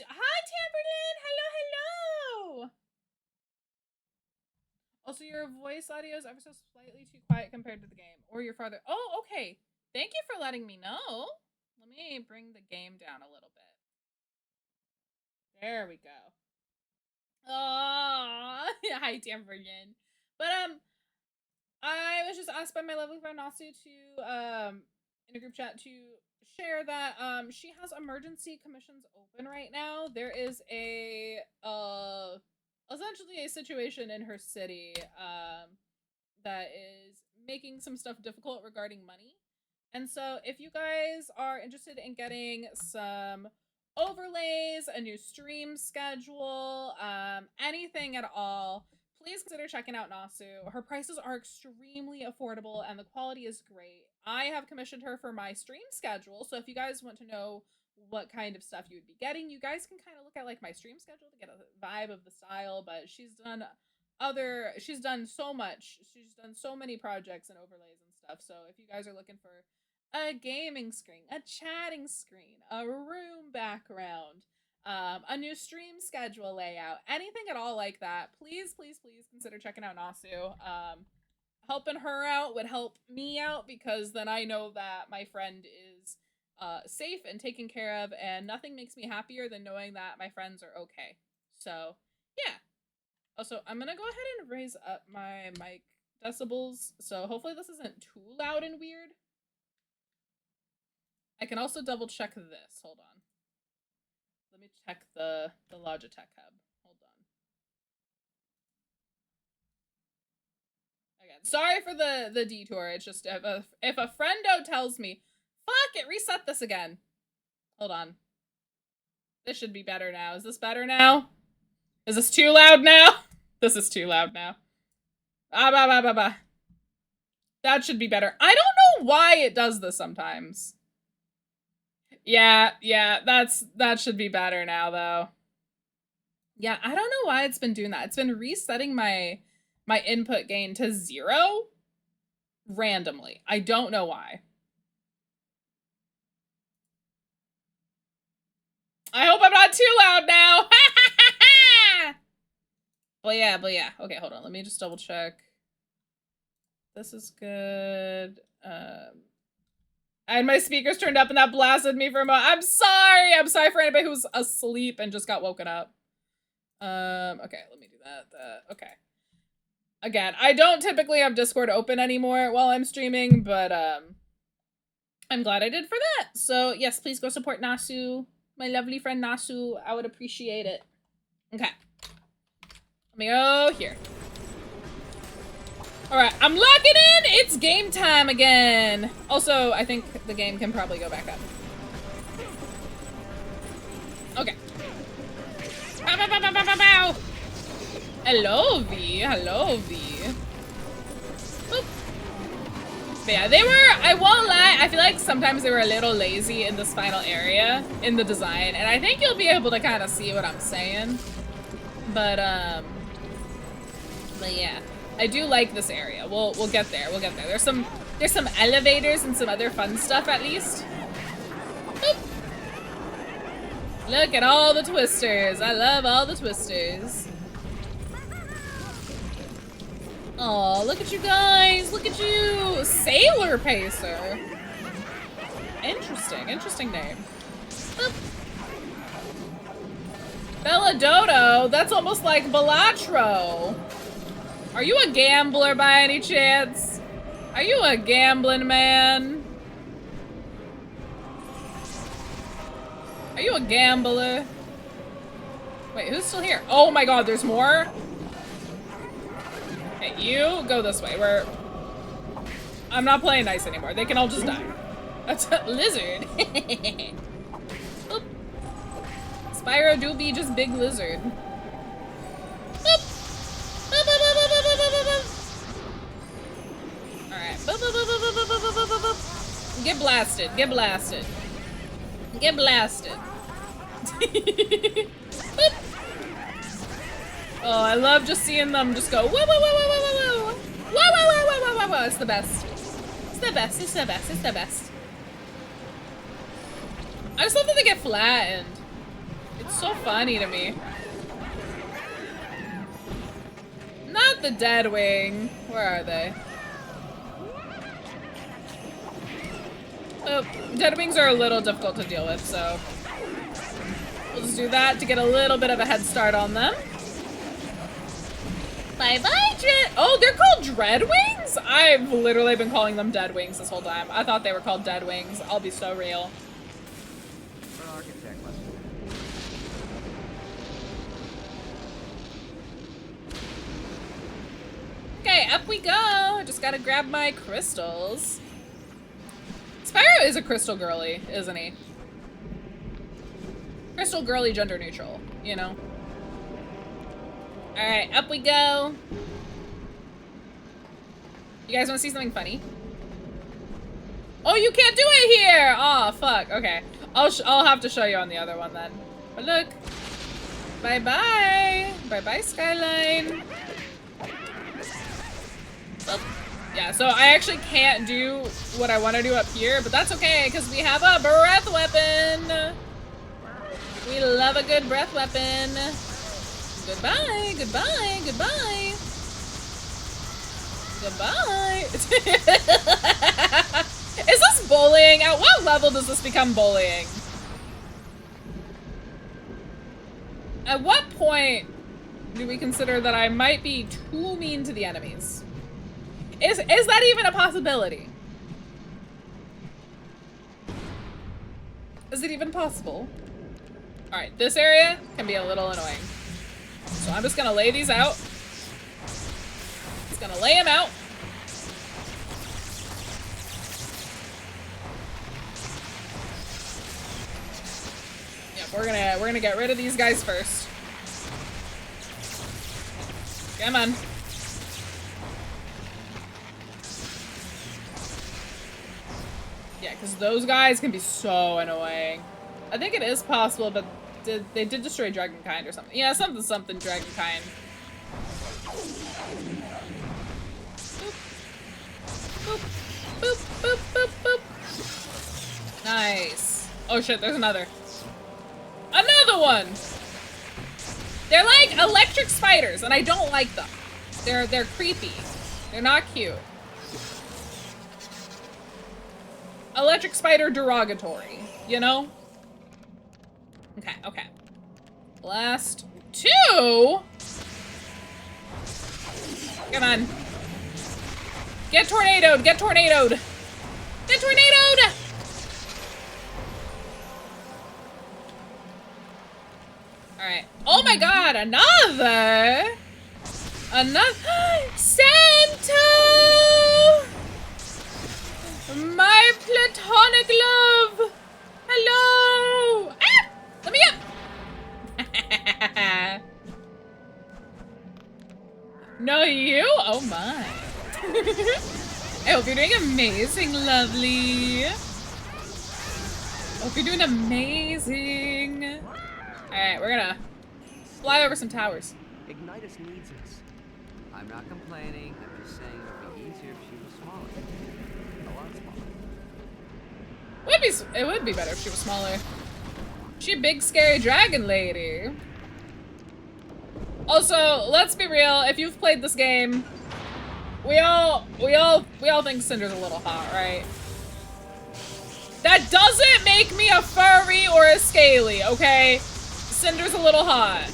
Hi, Tamberlin. Hello, hello. Also, your voice audio is ever so slightly too quiet compared to the game, or your farther. Oh, okay. Thank you for letting me know. Let me bring the game down a little bit. There we go. Oh, hi, Tamberlin. But I was just asked by my lovely friend Nasu to in a group chat to share that she has emergency commissions open right now. There is a essentially a situation in her city that is making some stuff difficult regarding money. And so if you guys are interested in getting some overlays, a new stream schedule, anything at all, please consider checking out Nasu. Her prices are extremely affordable and the quality is great. I have commissioned her for my stream schedule, so if you guys want to know what kind of stuff you would be getting, you guys can kind of look at like my stream schedule to get a vibe of the style, but she's done so much. She's done so many projects and overlays and stuff. So if you guys are looking for a gaming screen, a chatting screen, a room background, a new stream schedule layout, anything at all like that, please, please, please consider checking out Nasu. Helping her out would help me out because then I know that my friend is safe and taken care of, and nothing makes me happier than knowing that my friends are okay. So, yeah. Also, I'm gonna go ahead and raise up my mic decibels, so hopefully this isn't too loud and weird. I can also double check this. Hold on. Let me check the Logitech hub. Hold on. Again, sorry for the detour. It's just if a friendo tells me, fuck it, reset this again. Hold on. This should be better now. Is this better now? Is this too loud now? This is too loud now. That should be better. I don't know why it does this sometimes. Yeah, that should be better now though. Yeah, I don't know why it's been doing that. It's been resetting my input gain to 0 randomly. I don't know why. I hope I'm not too loud now. But yeah. Okay, hold on. Let me just double check. This is good. I had my speakers turned up and that blasted me for a moment. I'm sorry. I'm sorry for anybody who's asleep and just got woken up. Okay, let me do that. Okay. Again, I don't typically have Discord open anymore while I'm streaming, but I'm glad I did for that. So yes, please go support Nasu. My lovely friend Nasu. I would appreciate it. Okay. Let me go here. Alright, I'm locking in! It's game time again! Also, I think the game can probably go back up. Okay. Bow, bow, bow, bow, bow, bow, bow. Hello, V. Hello, V. Boop. But yeah, they were, I won't lie, I feel like sometimes they were a little lazy in this final area, in the design, and I think you'll be able to kind of see what I'm saying. But yeah. I do like this area. We'll get there. We'll get there. There's some elevators and some other fun stuff at least. Boop. Look at all the twisters. I love all the twisters. Oh, look at you guys. Look at you. Sailor Pacer. Interesting name. Boop. Belladoto. That's almost like Balatro. Are you a gambler by any chance? Are you a gambling man? Are you a gambler? Wait, who's still here? Oh my god, there's more? Okay, you go this way. I'm not playing nice anymore. They can all just die. That's a lizard. Spyro do be just big lizard. Boop. Alright. Get blasted. Get blasted. Get blasted. Oh, I love just seeing them just go whoa, whoa, whoa, whoa, whoa, whoa, whoa. Whoa, whoa, whoa, whoa, whoa, whoa, whoa. It's the best. It's the best. It's the best. It's the best. I just love that they get flattened. It's so funny to me. Not the dead wing. Where are they? Oh, dead wings are a little difficult to deal with, so we'll just do that to get a little bit of a head start on them. Bye-bye, Dread. Oh, they're called Dread Wings? I've literally been calling them Dead Wings this whole time. I thought they were called Dead Wings. I'll be so real. Okay, up we go. Just gotta grab my crystals. Spyro is a crystal girly, isn't he? Crystal girly, gender neutral, you know? Alright, up we go. You guys wanna see something funny? Oh, you can't do it here! Oh, fuck, okay. I'll have to show you on the other one then. But look. Bye-bye. Bye-bye, Skyline. Oh. Yeah, so I actually can't do what I want to do up here, but that's okay, because we have a breath weapon! We love a good breath weapon. Goodbye, goodbye, goodbye. Goodbye. Is this bullying? At what level does this become bullying? At what point do we consider that I might be too mean to the enemies? Is that even a possibility? Is it even possible? Alright, this area can be a little annoying. So I'm just gonna lay these out. Just gonna lay them out. Yep, we're gonna get rid of these guys first. Come on. Yeah, because those guys can be so annoying. I think it is possible, but they did destroy Dragonkind or something. Yeah, something Dragonkind. Boop. Boop, boop, boop, boop. Nice. Oh shit, there's another. Another one. They're like electric spiders, and I don't like them. They're creepy. They're not cute. Electric spider derogatory, you know? Okay, okay. Last two? Come on. Get tornadoed, get tornadoed. Get tornadoed! Alright. Oh my god, another! Santa! My platonic love! Hello! Ah! Let me up! No, you? Oh my. I hope you're doing amazing, lovely. Hope you're doing amazing. Alright, we're gonna fly over some towers.
Ignitus needs us.
I'm not complaining. I'm just saying it would be easier if she was smaller. A lot smaller.
It would be better if she was smaller. She a big scary dragon lady. Also, let's be real, if you've played this game, we all think Cinder's a little hot, right? That doesn't make me a furry or a scaly, okay? Cinder's a little hot.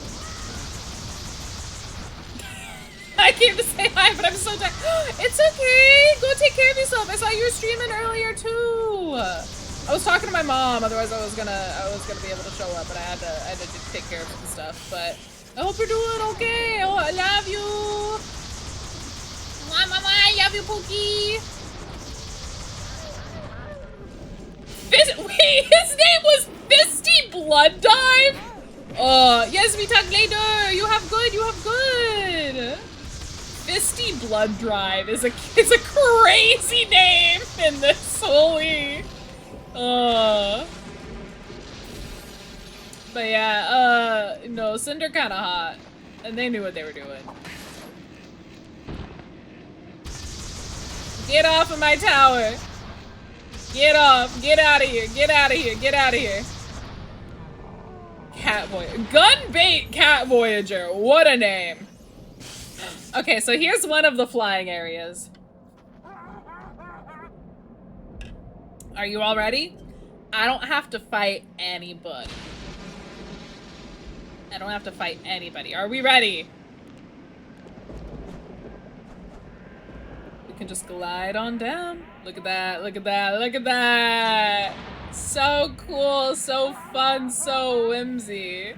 I came to say hi, but I'm so tired. It's okay. Go take care of yourself. I saw you were streaming earlier too. I was talking to my mom. Otherwise, I was gonna be able to show up, but I had to take care of some stuff. But I hope you're doing okay. Oh, I love you. Mama, I love you, Pookie. Wait, his name was Fisty Blood Dive? Yes, we talk later. You have good. Fisty Blood Drive is a crazy name in this, holy. But yeah, no, Cinder kinda hot. And they knew what they were doing. Get off of my tower. Get off. Get out of here. Get out of here. Get out of here. Cat Voyager. Gunbait Cat Voyager. What a name. Okay, so here's one of the flying areas. Are you all ready? I don't have to fight anybody. I don't have to fight anybody. Are we ready? We can just glide on down. Look at that, look at that, look at that! So cool, so fun, so whimsy.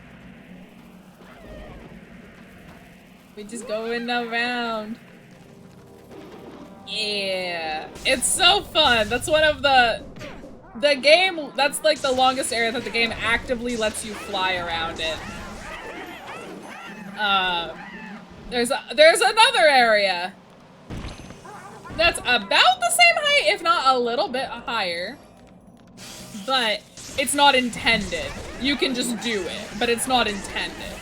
We just going around. Yeah. It's so fun. That's one of the game, that's like the longest area that the game actively lets you fly around in. There's another area that's about the same height, if not a little bit higher, but it's not intended. You can just do it, but it's not intended.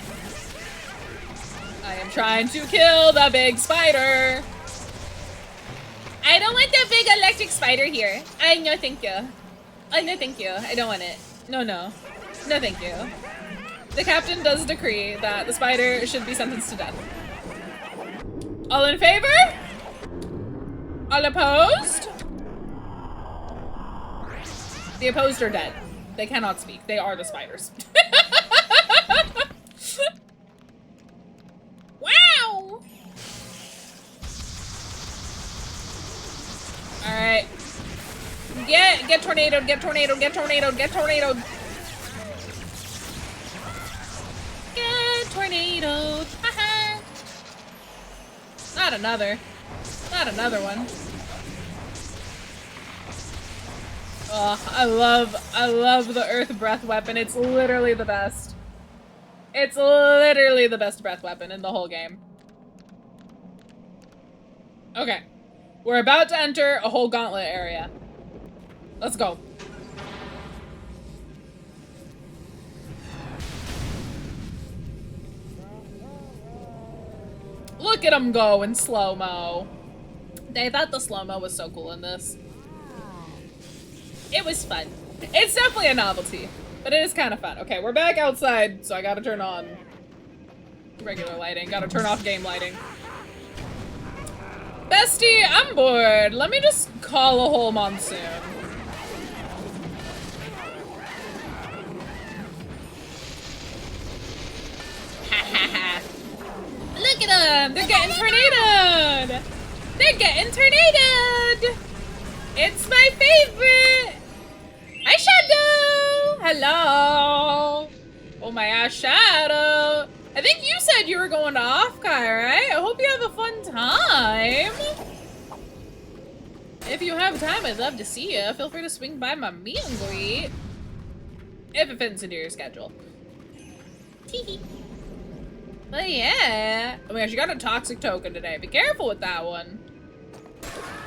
I am trying to kill the big spider. I don't want the big electric spider here. No thank you. No thank you. I don't want it. No, no. No thank you. The captain does decree that the spider should be sentenced to death. All in favor? All opposed? The opposed are dead. They cannot speak. They are the spiders. Wow! Alright. Get tornadoed, get tornadoed, get tornadoed, get tornadoed. Get tornadoed. Haha. Not another. Not another one. Oh, I love the earth breath weapon. It's literally the best. It's literally the best breath weapon in the whole game. Okay. We're about to enter a whole gauntlet area. Let's go. Look at them go in slow-mo. They thought the slow-mo was so cool in this. It was fun. It's definitely a novelty. But it is kind of fun. Okay, we're back outside, so I gotta turn on regular lighting. Gotta turn off game lighting. Bestie, I'm bored. Let me just call a whole monsoon. Look at them! They're getting tornadoed! They're getting tornadoed! It's my favorite! Hi, Shadow! Hello! Oh my gosh, Shadow! I think you said you were going to Off-Kai, right? I hope you have a fun time! If you have time, I'd love to see you. Feel free to swing by my meet and greet. If it fits into your schedule. Teehee. But yeah. Oh my gosh, you got a toxic token today. Be careful with that one.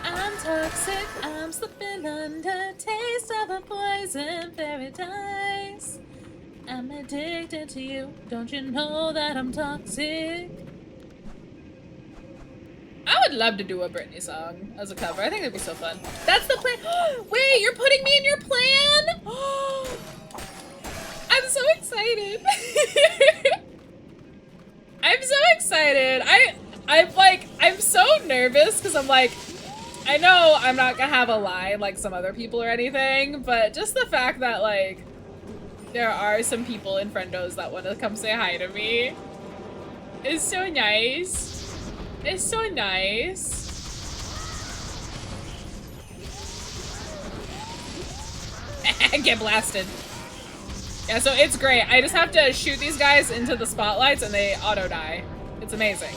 I'm toxic, I'm slipping under taste of a poison paradise. I'm addicted to you. Don't you know that I'm toxic? I would love to do a Britney song as a cover. I think it'd be so fun. That's the plan. Wait, you're putting me in your plan? I'm so excited. I'm so excited. I'm so nervous because I'm like, I know I'm not gonna have a line like some other people or anything, but just the fact that like there are some people in Friendos that want to come say hi to me is so nice. It's so nice. Get blasted. Yeah, so it's great. I just have to shoot these guys into the spotlights and they auto-die. It's amazing.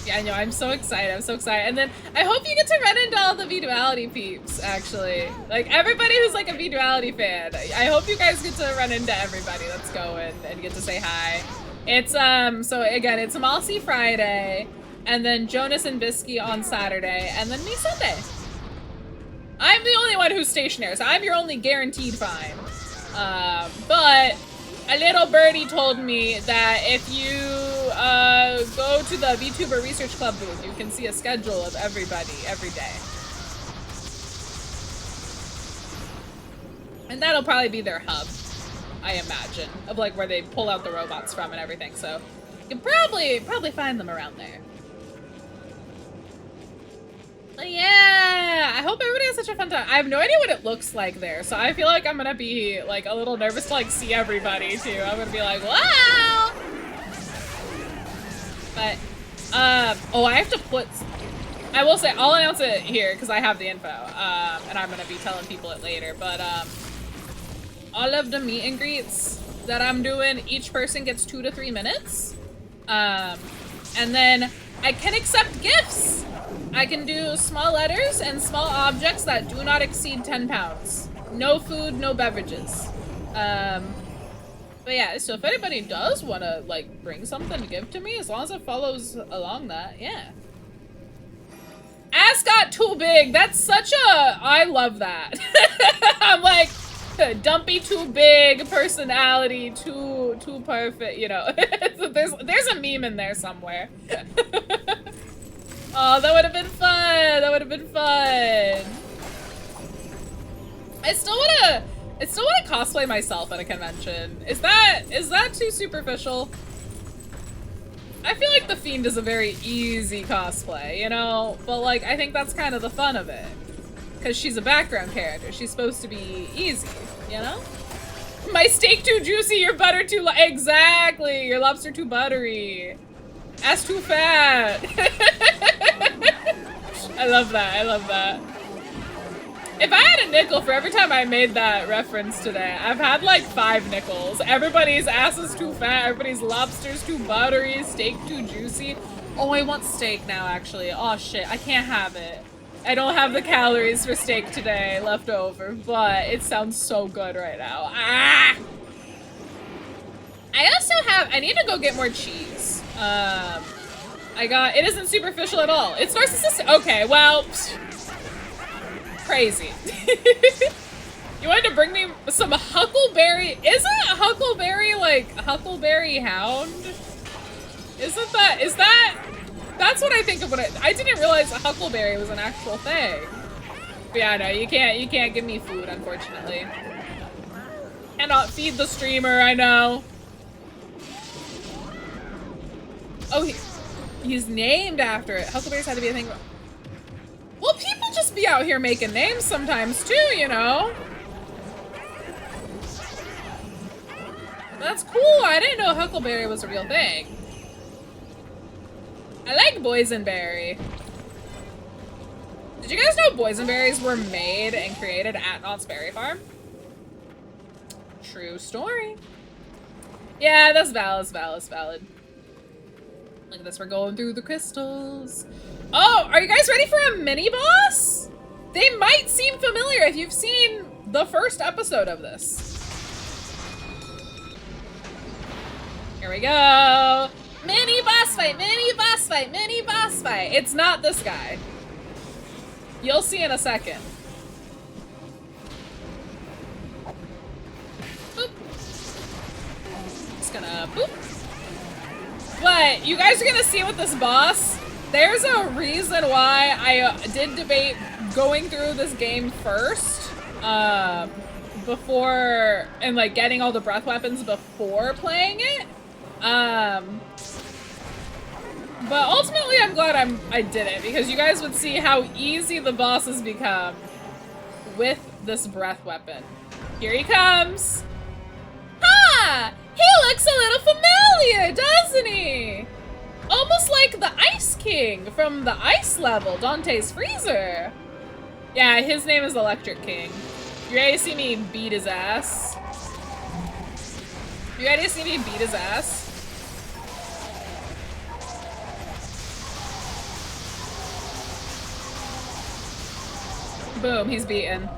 Yeah, I know. I'm so excited. I'm so excited. And then I hope you get to run into all the vduality peeps, actually. Like, everybody who's like a vduality fan. I hope you guys get to run into everybody that's going and get to say hi. It's, so again, it's Amalfi Friday, and then Jonas and Bisky on Saturday, and then me Sunday. I'm the only one who's stationary, so I'm your only guaranteed fine. But a little birdie told me that if you go to the VTuber Research Club booth, you can see a schedule of everybody every day. And that'll probably be their hub, I imagine, of like where they pull out the robots from and everything. So you can probably find them around there. But yeah, I hope everybody has such a fun time. I have no idea what it looks like there, so I feel like I'm gonna be like a little nervous to like see everybody too. I'm gonna be like, wow! But, oh, I have to put, I will say, I'll announce it here because I have the info, and I'm gonna be telling people it later, but, all of the meet and greets that I'm doing, each person gets 2 to 3 minutes, and then I can accept gifts. I can do small letters and small objects that do not exceed 10 pounds. No food, no beverages. But yeah, so if anybody does want to, like, bring something to give to me, as long as it follows along that, yeah. Ass got too big. That's such a, I love that. I'm like, dumpy too big, personality too perfect, you know. there's a meme in there somewhere. Oh, that would have been fun. That would have been fun. I still wanna cosplay myself at a convention. Is that too superficial? I feel like the Fiend is a very easy cosplay, you know? But like, I think that's kind of the fun of it. Cause she's a background character. She's supposed to be easy, you know? My steak too juicy, your butter too exactly! Your lobster too buttery. Ass too fat. I love that, I love that. If I had a nickel for every time I made that reference today, I've had like 5 nickels. Everybody's ass is too fat, everybody's lobster's too buttery, steak too juicy. Oh, I want steak now, actually. Oh shit, I can't have it. I don't have the calories for steak today left over, but it sounds so good right now. Ah! I also have, I need to go get more cheese. It isn't superficial at all. It's narcissistic. Okay, well, crazy. You wanted to bring me some Huckleberry. Isn't Huckleberry like Huckleberry Hound? That's what I think of when I didn't realize a Huckleberry was an actual thing. But yeah, no, you can't give me food, unfortunately. Cannot feed the streamer, I know. Oh, he's named after it. Huckleberries had to be a thing. Well, people just be out here making names sometimes too, you know? That's cool. I didn't know Huckleberry was a real thing. I like boysenberry. Did you guys know boysenberries were made and created at Knott's Berry Farm? True story. Yeah, that's valid, that's valid, that's valid. Look at this, we're going through the crystals. Oh, are you guys ready for a mini boss? They might seem familiar if you've seen the first episode of this. Here we go. Mini boss fight, mini boss fight, mini boss fight. It's not this guy. You'll see in a second. Boop. Just gonna boop. But you guys are gonna see with this boss, there's a reason why I did debate going through this game first, before, and like getting all the breath weapons before playing it. But ultimately I'm glad I did it, because you guys would see how easy the bosses become with this breath weapon. Here he comes. Ha! He looks a little familiar, doesn't he? Almost like the Ice King from the Ice level, Dante's Freezer. Yeah, his name is Electric King. You ready to see me beat his ass? You ready to see me beat his ass? Boom, he's beaten.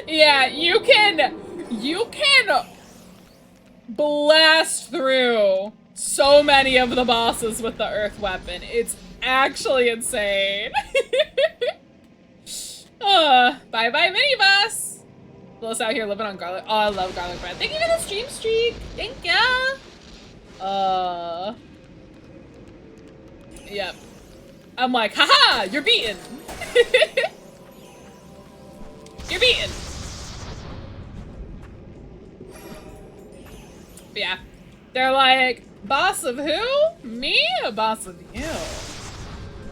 Yeah, you can blast through so many of the bosses with the earth weapon. It's actually insane. Bye-bye mini boss. Lois out here living on garlic. Oh, I love garlic bread. Thank you for the stream streak. Thank ya. Yep. I'm like, haha, you're beaten. You're beaten. But yeah. They're like, boss of who? Me? A boss of you.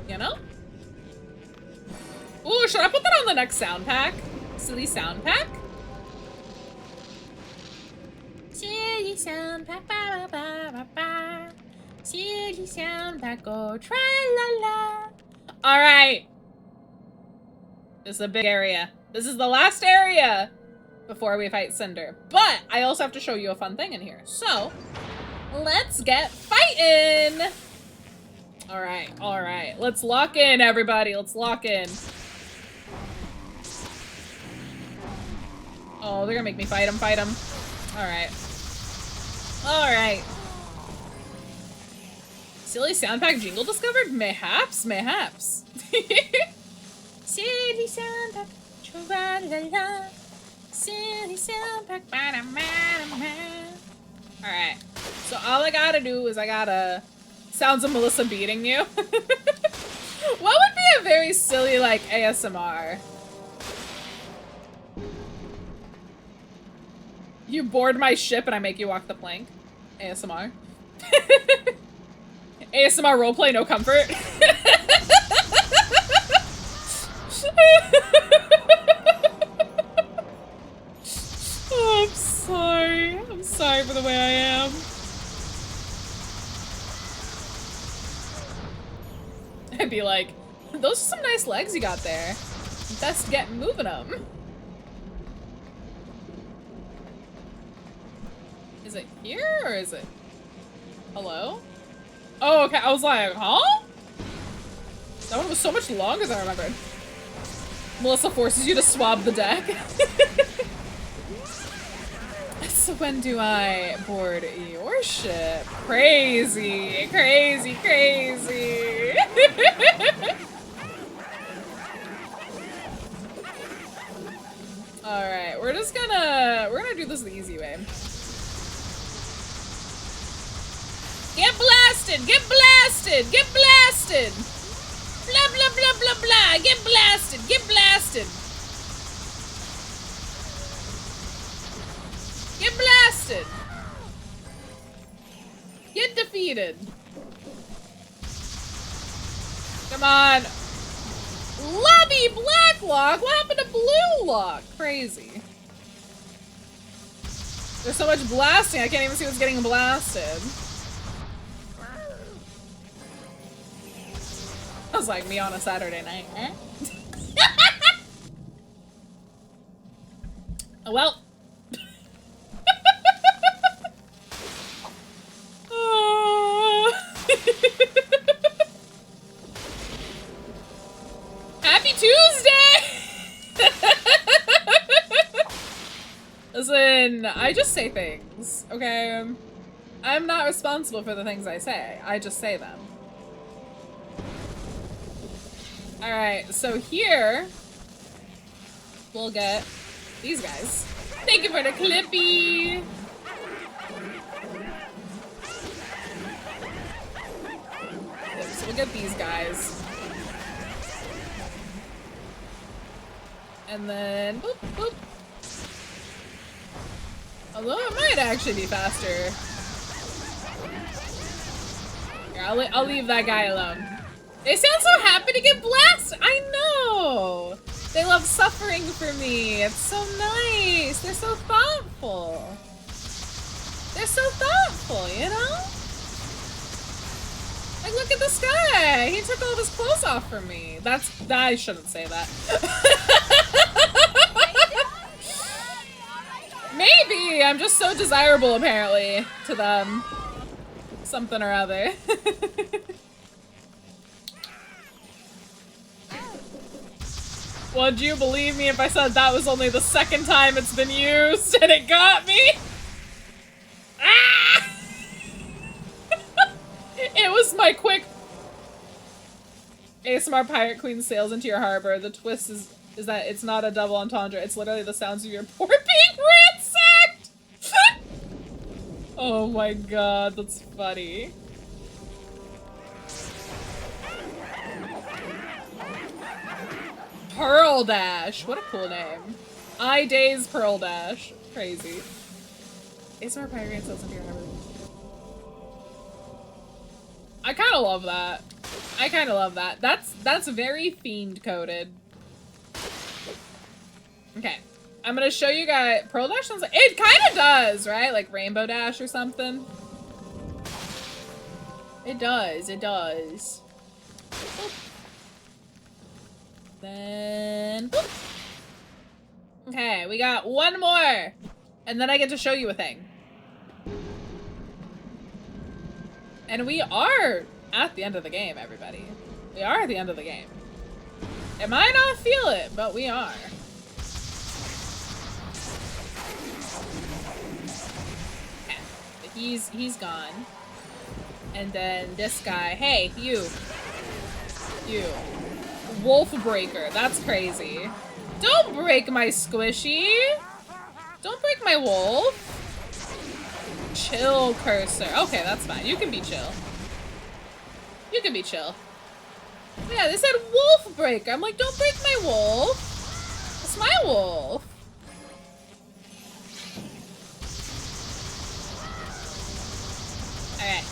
You know? Ooh, should I put that on the next sound pack? Silly sound pack? Silly sound pack, ba ba ba ba ba. Silly sound pack, go tra la la. Alright. This is a big area. This is the last area before we fight Cinder. But I also have to show you a fun thing in here. So, let's get fighting! Alright, alright. Let's lock in, everybody. Let's lock in. Oh, they're gonna make me fight him, fight him. Alright. Alright. Silly sound pack jingle discovered? Mayhaps, mayhaps. Silly sound pack, tra-la-la. Silly sound pack, ba-da-ma-da-ma. Alright. So all I gotta do is I gotta... Sounds of Melissa beating you. What would be a very silly, like, ASMR? You board my ship and I make you walk the plank. ASMR. ASMR roleplay, no comfort. Oh, I'm sorry. I'm sorry for the way I am. I'd be like, those are some nice legs you got there. Best get moving them. Is it here or is it? Hello? Oh, okay. I was like, huh? That one was so much longer than I remembered. Melissa forces you to swab the deck. So when do I board your ship? Crazy, crazy, crazy. All right, we're gonna do this the easy way. Get blasted, get blasted, get blasted. Blah, blah, blah, blah, blah. Get blasted, get blasted. blasted. Get defeated. Come on. Lobby black lock? What happened to blue lock? Crazy. There's so much blasting, I can't even see what's getting blasted. That was like me on a Saturday night. Eh? Oh, well. Happy Tuesday! Listen, I just say things, okay? I'm not responsible for the things I say. I just say them. Alright, so here we'll get these guys. Thank you for the clippy! So we'll get these guys. And then, boop, boop. Although it might actually be faster. Here, I'll leave that guy alone. They sound so happy to get blasted! I know! They love suffering for me. It's so nice. They're so thoughtful. They're so thoughtful, you know? Like, look at this guy. He took all of his clothes off for me. I shouldn't say that. Maybe. I'm just so desirable, apparently, to them. Something or other. Would you believe me if I said that was only the second time it's been used and it got me? Ah! It was my quick ASMR Pirate Queen sails into your harbor. The twist is that it's not a double entendre. It's literally the sounds of your port being ransacked. Oh my god, that's funny. Pearl Dash. What a cool name. Days Pearl Dash. Crazy. ASMR Pirate Queen sails into your harbor. I kind of love that. I kind of love that. That's very fiend coded. Okay, I'm gonna show you guys. Pearl Dash sounds like it kind of does, right? Like Rainbow Dash or something. It does. It does. Boop. Then. Boop. Okay, we got one more, and then I get to show you a thing. And we are at the end of the game, everybody. We are at the end of the game. It might not feel it, but we are. Okay. But he's gone. And then this guy, hey, you. Wolf Breaker, that's crazy. Don't break my squishy. Don't break my wolf. Chill cursor. Okay, that's fine. You can be chill. You can be chill. Yeah, they said wolf breaker. I'm like, don't break my wolf. It's my wolf. Alright.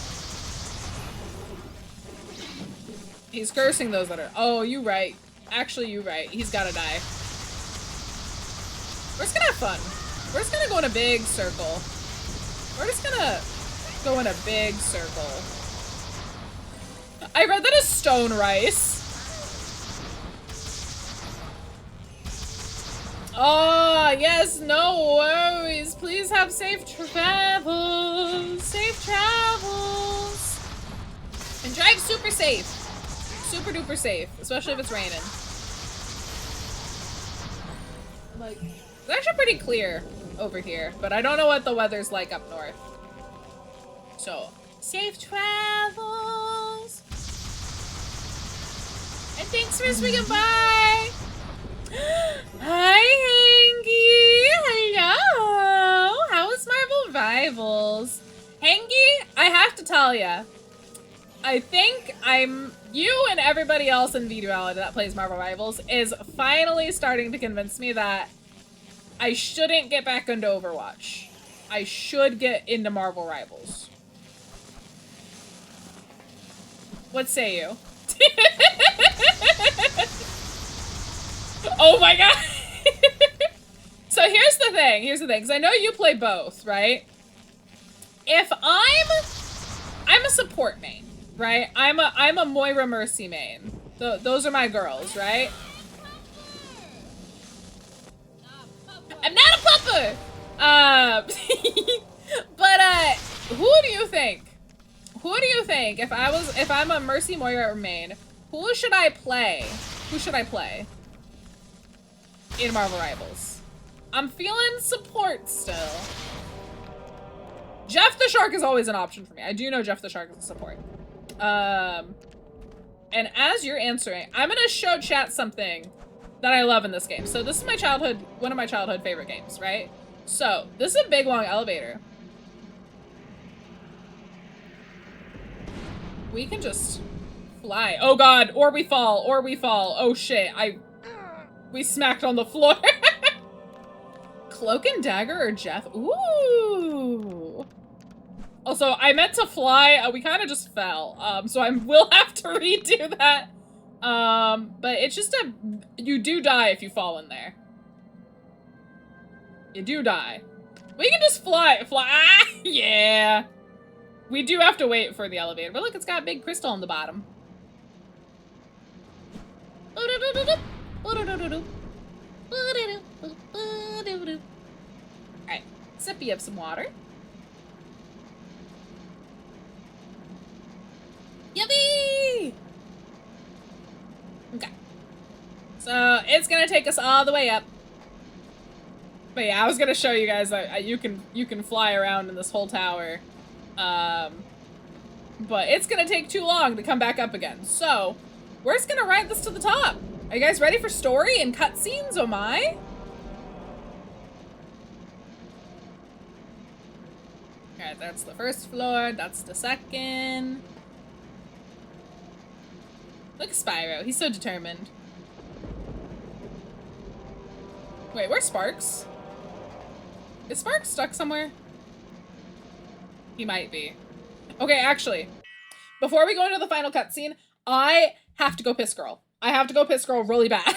He's cursing those that are. Oh, you right. Actually, you right. He's gotta die. We're just gonna have fun. We're just gonna go in a big circle. We're just gonna go in a big circle. I read that as stone rice. Oh, yes, no worries. Please have safe travels. Safe travels. And drive super safe. Super duper safe. Especially if it's raining. Like, it's actually pretty clear over here, but I don't know what the weather's like up north. So, safe travels. And thanks for swinging by. Hi, Hangy. Hello. How is Marvel Rivals? Hangy, I have to tell ya, I think you and everybody else in vduality that plays Marvel Rivals is finally starting to convince me that I shouldn't get back into Overwatch. I should get into Marvel Rivals. What say you? Oh my god! So here's the thing, because I know you play both, right? If I'm a support main, right? I'm a Moira Mercy main. Those are my girls, right? I'm not a pupper! But who do you think? Who do you think if I'm a Mercy Moira main, who should I play? Who should I play in Marvel Rivals? I'm feeling support still. Jeff the Shark is always an option for me. I do know Jeff the Shark is a support. And as you're answering, I'm gonna show chat something that I love in this game. So this is one of my childhood favorite games, right? So this is a big long elevator. We can just fly. Oh god, or we fall, or we fall. Oh shit, we smacked on the floor. Cloak and Dagger or Jeff? Ooh. Also, I meant to fly, we kind of just fell. So I will have to redo that. But it's just you do die if you fall in there. You do die. We can just fly. Ah, yeah. We do have to wait for the elevator, but look, it's got big crystal on the bottom. Alright, sippy of some water. Yippee! Okay. So, it's gonna take us all the way up. But yeah, I was gonna show you guys that you can fly around in this whole tower. But it's gonna take too long to come back up again. So, we're just gonna ride this to the top. Are you guys ready for story and cutscenes? Oh my? Alright, that's the first floor, that's the second. Look at Spyro, he's so determined. Wait, where's Sparks? Is Sparks stuck somewhere? He might be. Okay, actually, before we go into the final cutscene, I have to go piss girl. I have to go piss girl really bad.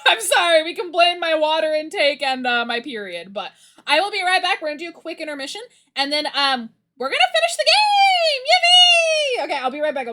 I'm sorry, we can blame my water intake and my period, but I will be right back. We're gonna do a quick intermission, and then we're gonna finish the game! Yippee! Okay, I'll be right back.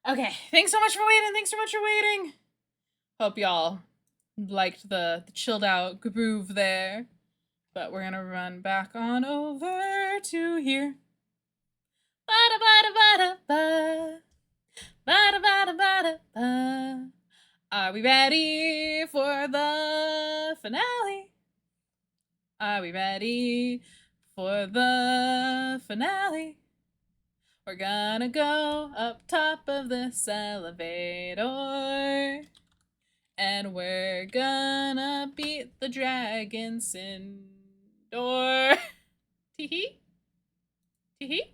Okay, thanks so much for waiting. Thanks so much for waiting. Hope y'all liked the chilled out groove there. But we're gonna run back on over to here. Ba-da-ba-da-ba-da-ba. Ba-da-ba-da-ba-da-ba. Are we ready for the finale? Are we ready for the finale? We're gonna go up top of this elevator. And we're gonna beat the dragon Sindor. Tee-hee. Tee-hee.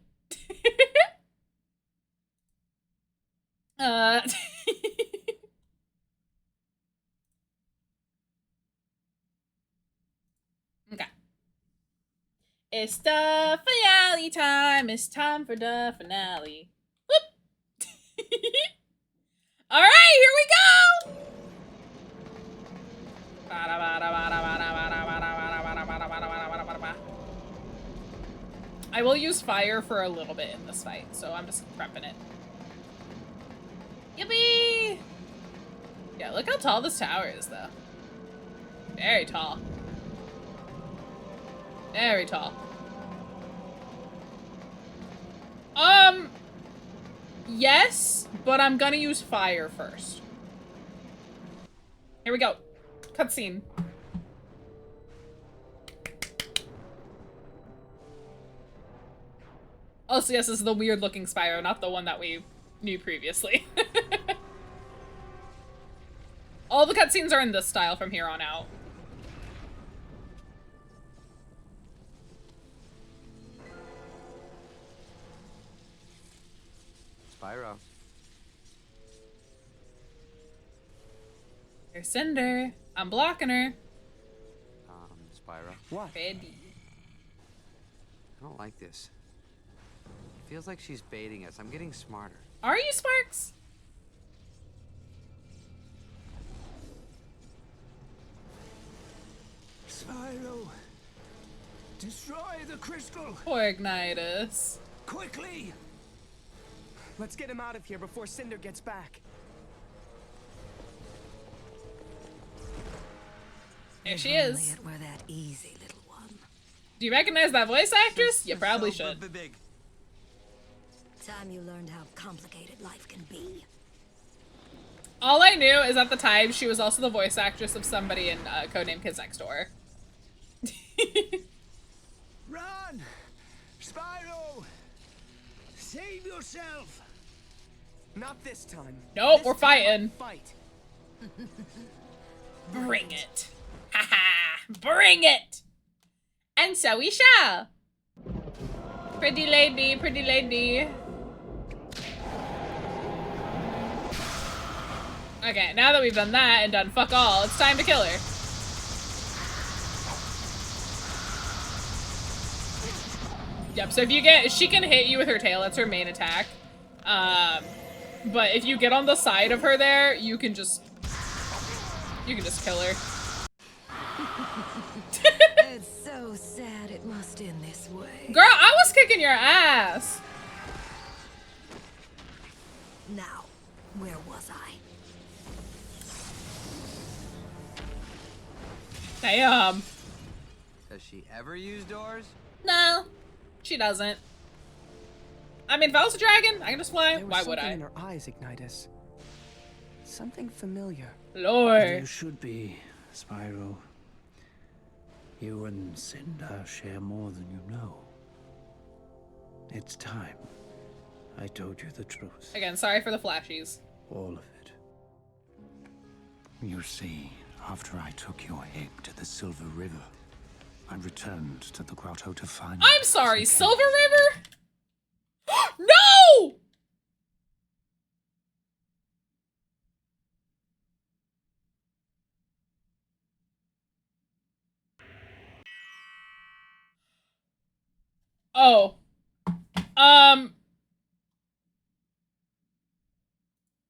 Okay. It's the finale time. It's time for the finale. Whoop. All right, here we go. I will use fire for a little bit in this fight, so I'm just prepping it. Yippee! Yeah, look how tall this tower is, though. Very tall. Very tall. Yes, but I'm gonna use fire first. Here we go. Cutscene. Oh, so yes, this is the weird-looking Spyro, not the one that we knew previously. All the cutscenes are in this style from here on out.
Spyro.
There's Cinder. I'm blocking her.
Spyro.
What?
Ready.
I don't like this. It feels like she's baiting us. I'm getting smarter.
Are you, Sparks?
Spyro, destroy the crystal
Poor Ignitus.
quickly.
Let's get him out of here before Cinder gets back.
There she is.
It were that easy, little one.
Do you recognize that voice actress? You probably should.
Time you learned how complicated life can be.
All I knew is at the time she was also the voice actress of somebody in Codename Kids Next Door.
Run! Spyro! Save yourself!
Not this time.
Nope,
This
we're
time
fighting.
I'll fight.
Bring it. Haha, bring it. And so we shall. Pretty lady, pretty lady. Okay, now that we've done that and done fuck all, it's time to kill her. Yep, so if you get, she can hit you with her tail, that's her main attack. But if you get on the side of her there, you can just kill her.
It's so sad it must end this way.
Girl, I was kicking your ass.
Now, where was I?
Damn.
Does she ever use doors?
No, she doesn't. I mean, if I was a dragon, I can just fly.
There was
Why would
something
I?
in her eyes, Ignitus. Something familiar.
Lord.
You should be, Spyro. You and Cinder share more than you know. It's time I told you the truth.
Again, sorry for the flashies.
All of it. You see, after I took your egg to the Silver River, I returned to the grotto to find
I'm
you
sorry,
once
Silver
again.
River? No! Oh.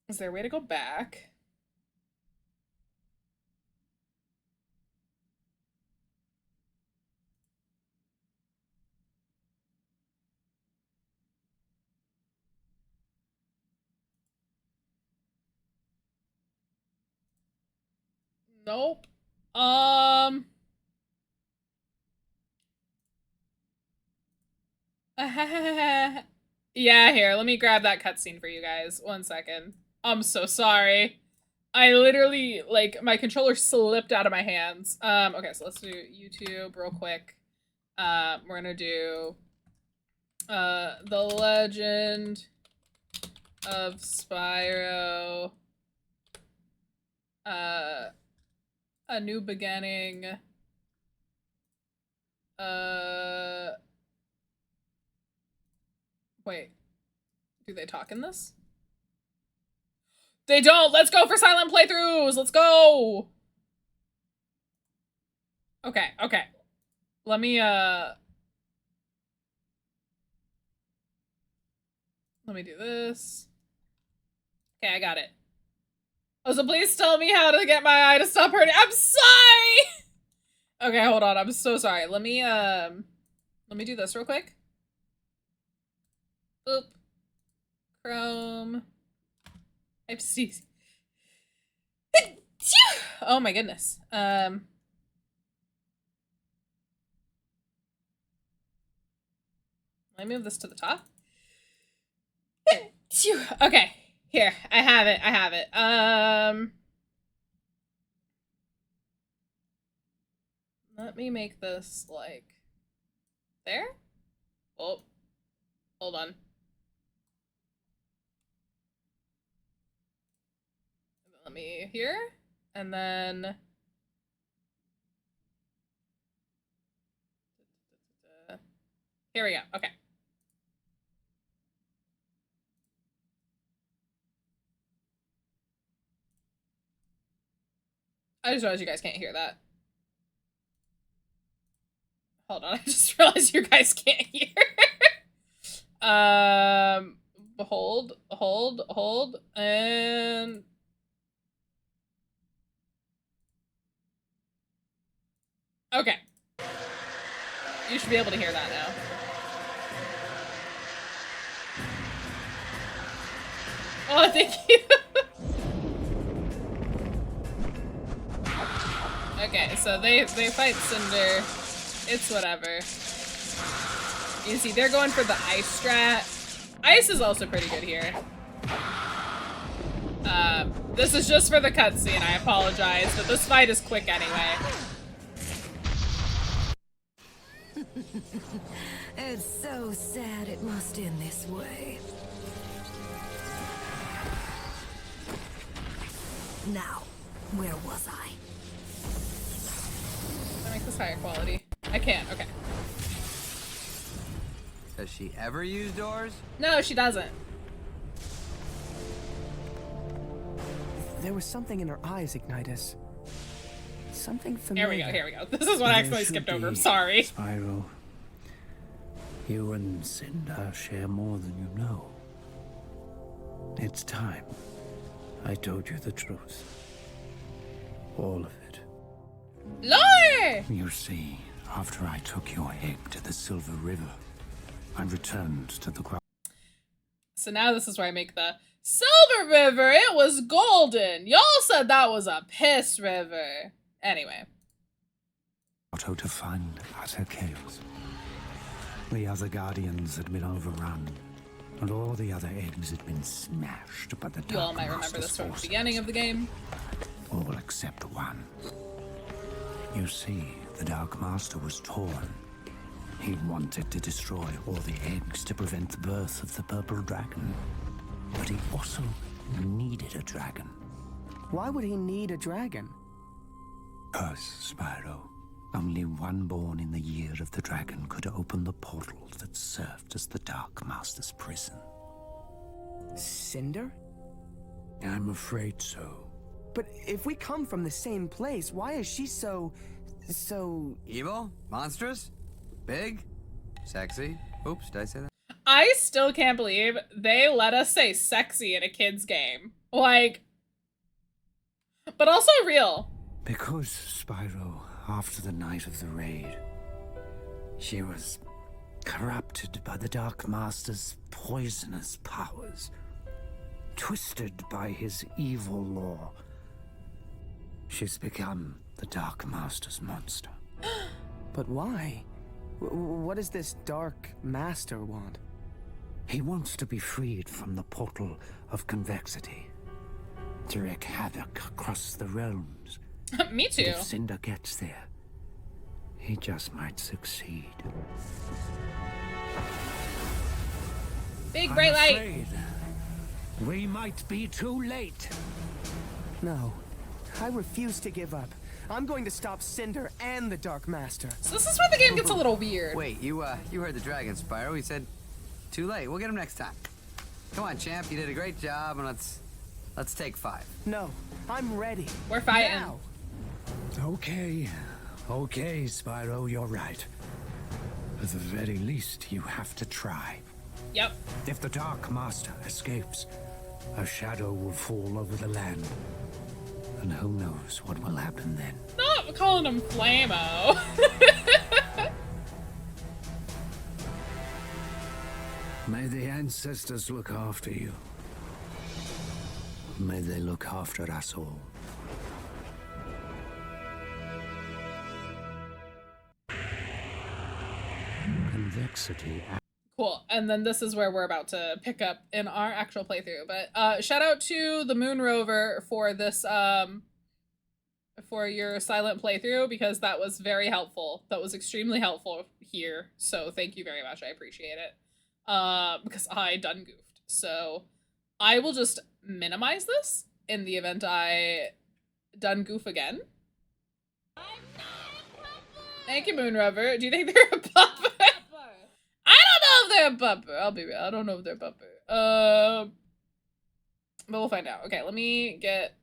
Is there a way to go back? Nope. Yeah, here, let me grab that cutscene for you guys. 1 second. I'm so sorry. I literally, like, my controller slipped out of my hands. Okay, so let's do YouTube real quick. We're gonna do, The Legend of Spyro, A New Beginning, wait, do they talk in this? They don't! Let's go for silent playthroughs! Let's go! Okay, okay. Let me do this. Okay, I got it. Oh, so please tell me how to get my eye to stop hurting. I'm sorry! Okay, hold on. I'm so sorry. Let me do this real quick. Oop. Chrome. I have to see. Oh my goodness. Let me move this to the top. Okay, here, I have it. Let me make this like there. Oh, hold on. Let me here, and then here we go. Okay. I just realized you guys can't hear that. Hold on, I just realized you guys can't hear. Hold, and okay. You should be able to hear that now. Oh, thank you. Okay, so they fight Cinder. It's whatever. You see, they're going for the ice strat. Ice is also pretty good here. This is just for the cutscene, I apologize, but this fight is quick anyway.
It's so sad it must end this way. Now, where was I?
Can I make this higher quality? I can't, okay.
Does she ever use doors?
No, she doesn't.
There was something in her eyes, Ignitus. Something familiar.
Here we go. This is what I accidentally skipped over. I'm sorry.
Spyro, you and Cinder share more than you know. It's time I told you the truth. All of it.
Lore!
You see, after I took your egg to the Silver River, I returned to the ground.
So now this is where I make the Silver River, it was golden. Y'all said that was a piss river. Anyway.
How to find utter chaos. The other guardians had been overrun, and all the other eggs had been smashed by the Dark
You all might remember this from the beginning of the game.
All except one. You see, the Dark Master was torn. He wanted to destroy all the eggs to prevent the birth of the Purple Dragon. But he also needed a dragon.
Why would he need a dragon?
Curse, Spyro. Only one born in the year of the dragon could open the portal that served as the Dark Master's prison.
Cinder?
I'm afraid so.
But if we come from the same place, why is she so...
Evil? Monstrous? Big? Sexy? Oops, did I say that?
I still can't believe they let us say sexy in a kid's game. Like, but also real.
Because, Spyro, after the night of the raid, she was corrupted by the Dark Master's poisonous powers, twisted by his evil law. She's become the Dark Master's monster.
But why? What does this Dark Master want?
He wants to be freed from the portal of convexity, to wreak havoc across the realms.
Me too.
But if Cinder gets there, he just might succeed.
Big bright light.
Afraid we might be too late.
No, I refuse to give up. I'm going to stop Cinder and the Dark Master.
So this is where the game gets a little weird.
Wait, you heard the dragon, Spyro. He said, too late. We'll get him next time. Come on, champ. You did a great job, and let's take 5.
No, I'm ready.
We're fighting.
Now.
Okay, Spyro, you're right. At the very least, you have to try.
Yep.
If the Dark Master escapes, a shadow will fall over the land. And who knows what will happen then.
Not calling him Flamo.
May the ancestors look after you. May they look after us all. Convexity.
Cool. And then this is where we're about to pick up in our actual playthrough. But shout out to the Moon Rover for this for your silent playthrough, because that was very helpful. That was extremely helpful here. So thank you very much. I appreciate it. Because I done goofed. So I will just minimize this in the event I done goof again. Thank you, Moon Rover. Do you think they're a pupper? I don't know if they're a pupper. I'll be real. I don't know if they're a pupper. But we'll find out. Okay, let me get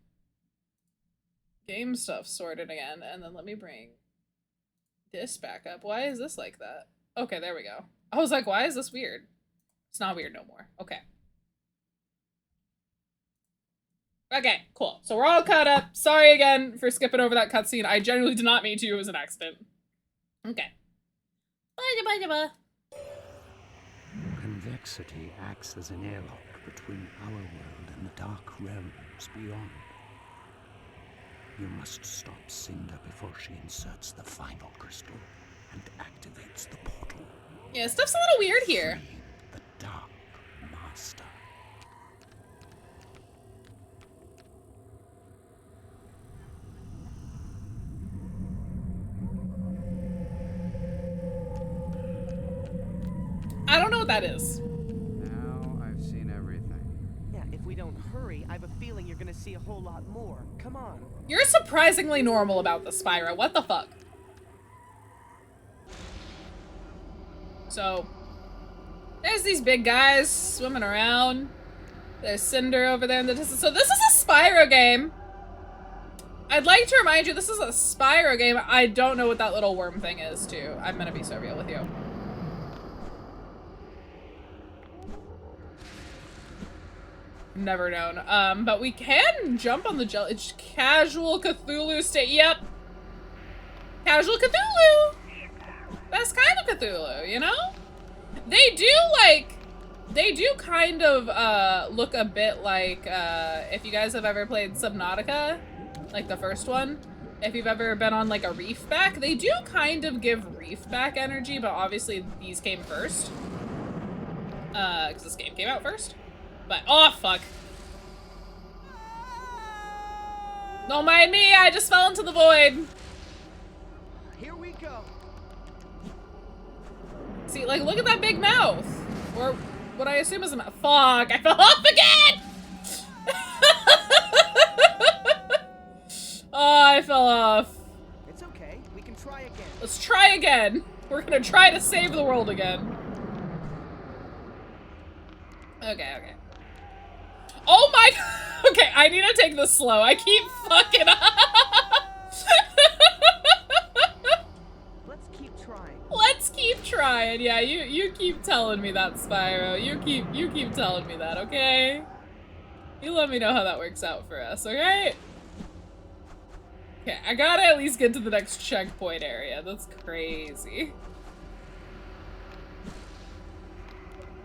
game stuff sorted again, and then let me bring this back up. Why is this like that? Okay, there we go. I was like, why is this weird? It's not weird no more. Okay. Okay, cool. So we're all caught up. Sorry again for skipping over that cutscene. I genuinely did not mean to. It was an accident. Okay. Bye.
Convexity acts as an airlock between our world and the dark realms beyond. You must stop Cinder before she inserts the final crystal and activates the portal.
Yeah, stuff's a little weird here.
Free the Dark Master.
I don't know what that is.
Now I've seen everything.
Yeah, if we don't hurry, I have a feeling you're gonna see a whole lot more. Come on.
You're surprisingly normal about this, Spyro. What the fuck? So, there's these big guys swimming around. There's Cinder over there in the distance. So this is a Spyro game. I'd like to remind you, this is a Spyro game. I don't know what that little worm thing is, too. I'm gonna be so real with you. Never known. But we can jump on the jelly. It's casual Cthulhu state. Yep. Casual Cthulhu. That's kind of Cthulhu, you know? They do kind of, look a bit like, if you guys have ever played Subnautica, like the first one, if you've ever been on, like, a reef back, they do kind of give reef back energy, but obviously these came first. Because this game came out first. But, oh, fuck. Don't mind me, I just fell into the void.
Here we go.
See, like, look at that big mouth. Or what I assume is a mouth. Fuck, I fell off again! Oh, I fell off.
It's okay. We can try again.
Let's try again. We're gonna try to save the world again. Okay. Oh my, okay, I need to take this slow. I keep fucking up.
Let's keep trying.
Let's keep trying. Yeah, you keep telling me that, Spyro. You keep telling me that, okay? You let me know how that works out for us, alright? Okay, I gotta at least get to the next checkpoint area. That's crazy.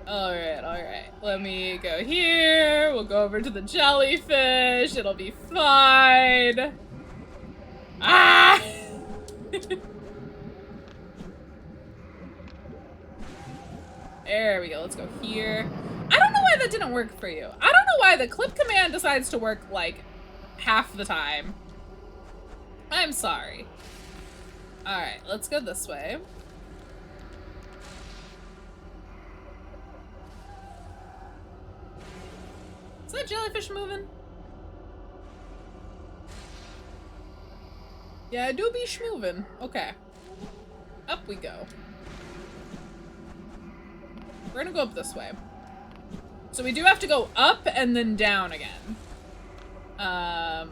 Alright. Let me go here. We'll go over to the jellyfish. It'll be fine. Ah! There we go. Let's go here. I don't know why that didn't work for you. I don't know why the clip command decides to work like half the time. I'm sorry. Alright, let's go this way. Is that jellyfish moving? Yeah, I do be schmoving. Okay. Up we go. We're gonna go up this way. So we do have to go up and then down again. Let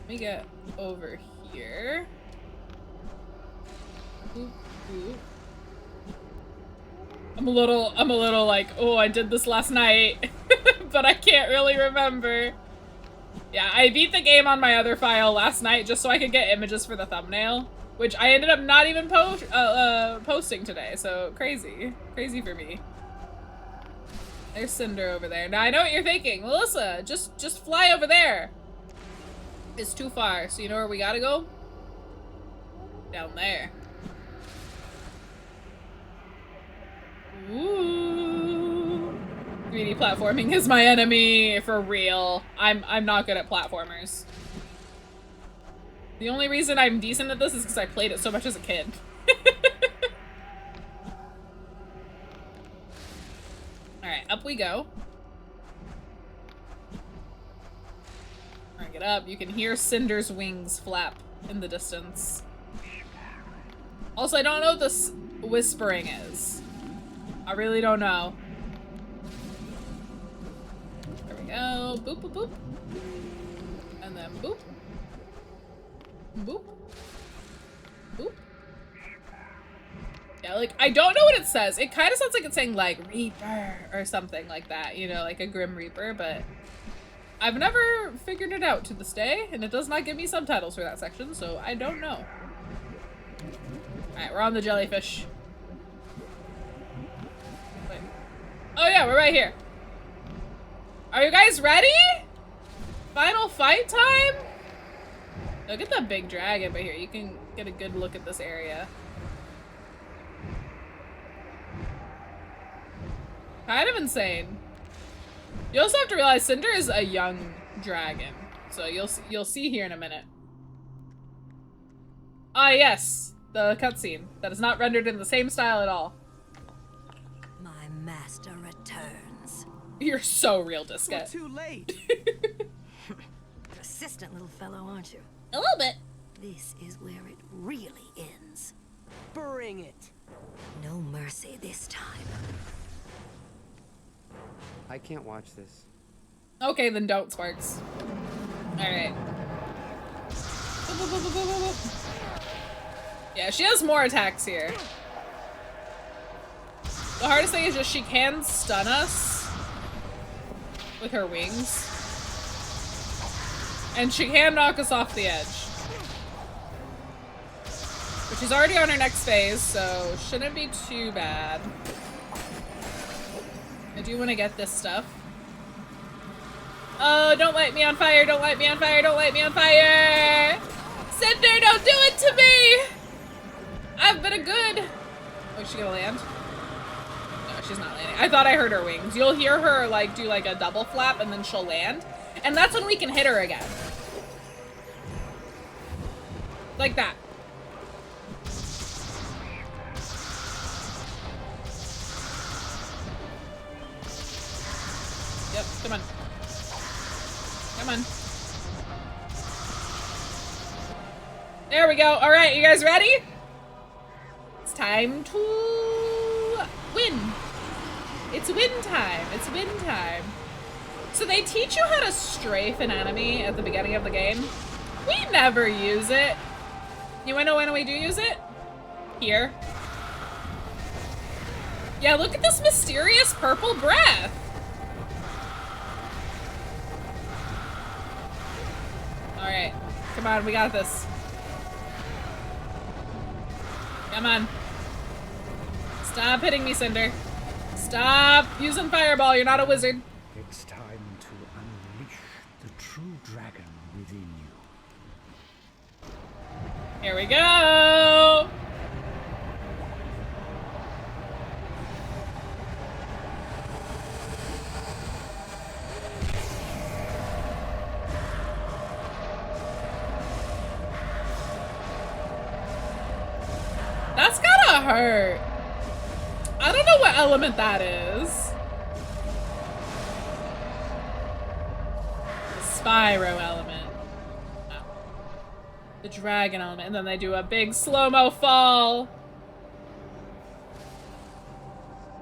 me get over here. Oop, oop. I'm a little like, oh, I did this last night, but I can't really remember. Yeah, I beat the game on my other file last night just so I could get images for the thumbnail, which I ended up not even posting today, so crazy. Crazy for me. There's Cinder over there. Now I know what you're thinking. Melissa, just fly over there. It's too far, so you know where we gotta go? Down there. Ooh. 3D platforming is my enemy, for real. I'm not good at platformers. The only reason I'm decent at this is because I played it so much as a kid. Alright, up we go. Alright, get up. You can hear Cinder's wings flap in the distance. Also, I don't know what this whispering is. I really don't know. There we go. Boop, boop, boop. And then boop. Boop. Boop. Yeah, like, I don't know what it says. It kind of sounds like it's saying, like, Reaper or something like that. You know, like a Grim Reaper, but I've never figured it out to this day, and it does not give me subtitles for that section, so I don't know. Alright, we're on the jellyfish. Wait. Oh yeah, we're right here. Are you guys ready? Final fight time? Look at that big dragon right here. You can get a good look at this area. Kind of insane. You also have to realize Cinder is a young dragon, so you'll see here in a minute. Ah yes, the cutscene that is not rendered in the same style at all.
My master returns.
You're so real,
We're
Disket.
too late.
Persistent little fellow, aren't you?
A little bit.
This is where it really ends.
Bring it.
No mercy this time.
I can't watch this.
Okay, then don't, Sparks. Alright. Yeah, she has more attacks here. The hardest thing is just she can stun us with her wings. And she can knock us off the edge. But she's already on her next phase, so shouldn't be too bad. I do want to get this stuff. Oh, don't light me on fire, don't light me on fire, don't light me on fire! Cinder, don't do it to me! I've been a good... Oh, is she gonna land? No, she's not landing. I thought I heard her wings. You'll hear her, like, do, like, a double flap, and then she'll land. And that's when we can hit her again. Like that. Yep, come on. Come on. There we go. All right, you guys ready? It's time to win. It's win time. It's win time. So they teach you how to strafe an enemy at the beginning of the game. We never use it. You wanna know when we do use it? Here. Yeah, look at this mysterious purple breath. Alright. Come on, we got this. Come on. Stop hitting me, Cinder. Stop using Fireball, you're not a wizard.
It's time to unleash the true dragon within
Here we go. That's gotta hurt. I don't know what element that is. The Spyro element. Oh. The dragon element. And then they do a big slow-mo fall.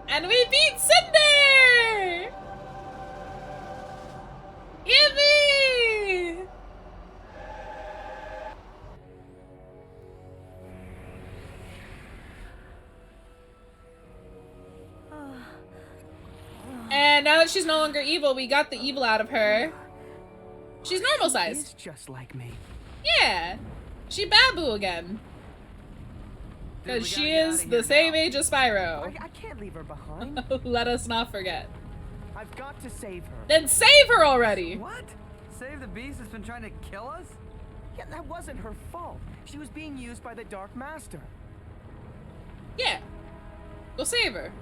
And we beat Cinder! Yippee! And now that she's no longer evil, we got the evil out of her. She's normal sized.
She's just like me.
Yeah. She Babu again. Because she is the same age as Spyro.
I can't leave her behind.
Let us not forget.
I've got to save her.
Then save her already!
What? Save the beast that's been trying to kill us?
Yeah, that wasn't her fault. She was being used by the Dark Master.
Yeah. Go save her.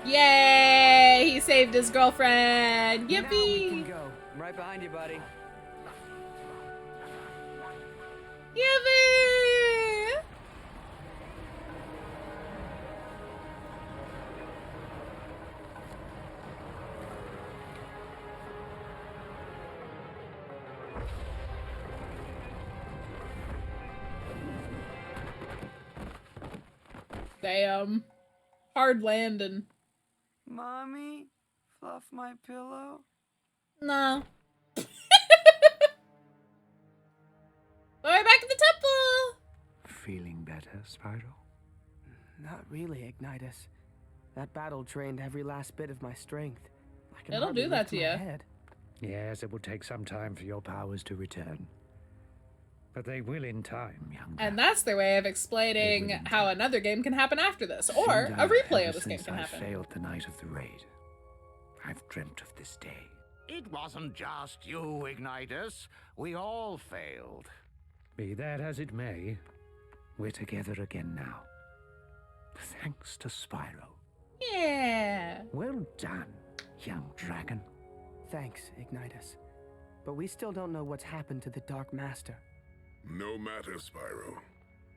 Yay! He saved his girlfriend.
Now we
Yippee!
can go.
I'm right behind you, buddy.
Yippee! Damn. Hard landing.
Mommy, fluff my pillow.
No. We're back at the temple!
Feeling better, Spyro?
Not really, Ignitus. That battle drained every last bit of my strength. I can
It'll
hardly
do that
lift
to
my
ya.
head.
Yes, it will take some time for your powers to return. But they will in time, young
And
man.
that's their way of explaining how another game can happen after this, or
Since
a replay
ever
of this game
since
can
I
happen.
failed the night of the raid, I've dreamt of this day.
It wasn't just you, Ignitus. We all failed.
Be that as it may, we're together again now. Thanks to Spyro.
Yeah.
Well done, young dragon.
Thanks, Ignitus. But we still don't know what's happened to the Dark Master.
No matter, Spyro.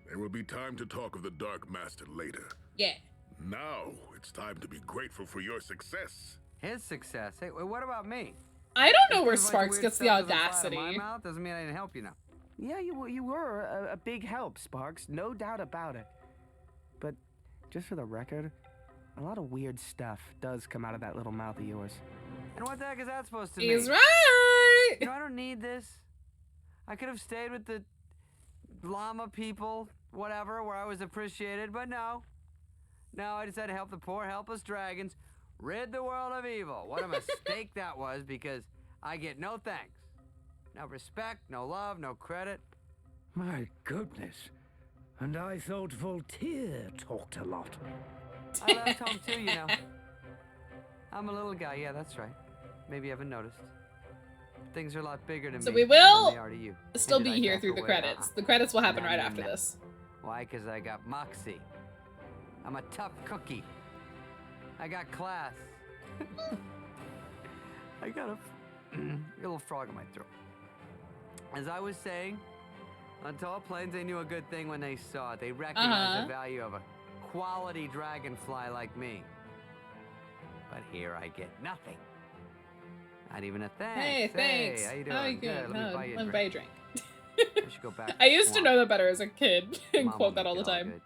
There will be time to talk of the Dark Master later.
Yeah.
Now, it's time to be grateful for your success.
His success. Hey, what about me?
I don't know where
Just 'cause a bunch of
Sparks
weird
gets the
stuff doesn't fly out of
audacity.
My mouth doesn't mean I didn't help you now.
Yeah, you were a big help, Sparks. No doubt about it. But just for the record, a lot of weird stuff does come out of that little mouth of yours.
And what the heck is that supposed to
He's
mean?
right!
You know, I don't need this. I could have stayed with the llama people, whatever, where I was appreciated, but no. No, I decided to help the poor, helpless dragons rid the world of evil. What a mistake that was, because I get no thanks. No respect, no love, no credit.
My goodness. And I thought Voltaire talked a lot.
I left home too, you know. I'm a little guy, yeah, that's right. Maybe you haven't noticed. Things are a lot bigger to
So
me
we will
than they are to you.
Still
Did
be
I
here
back
through the
away?
credits. The credits will happen
No,
right
no,
after
no.
this.
Why? Because I got moxie. I'm a tough cookie. I got class. I got a little frog in my throat. As I was saying, on tall plains, they knew a good thing when they saw it. They recognized the value of a quality dragonfly like me. But here I get nothing. Not even a thanks.
Hey, thanks.
Hey, how you doing?
How you
Good,
good?
let me
No,
buy you a
let me buy you a
drink.
drink.
I should go back.
I used to know that better as a kid and
Mom will
quote that
make
all the
it
time.
good.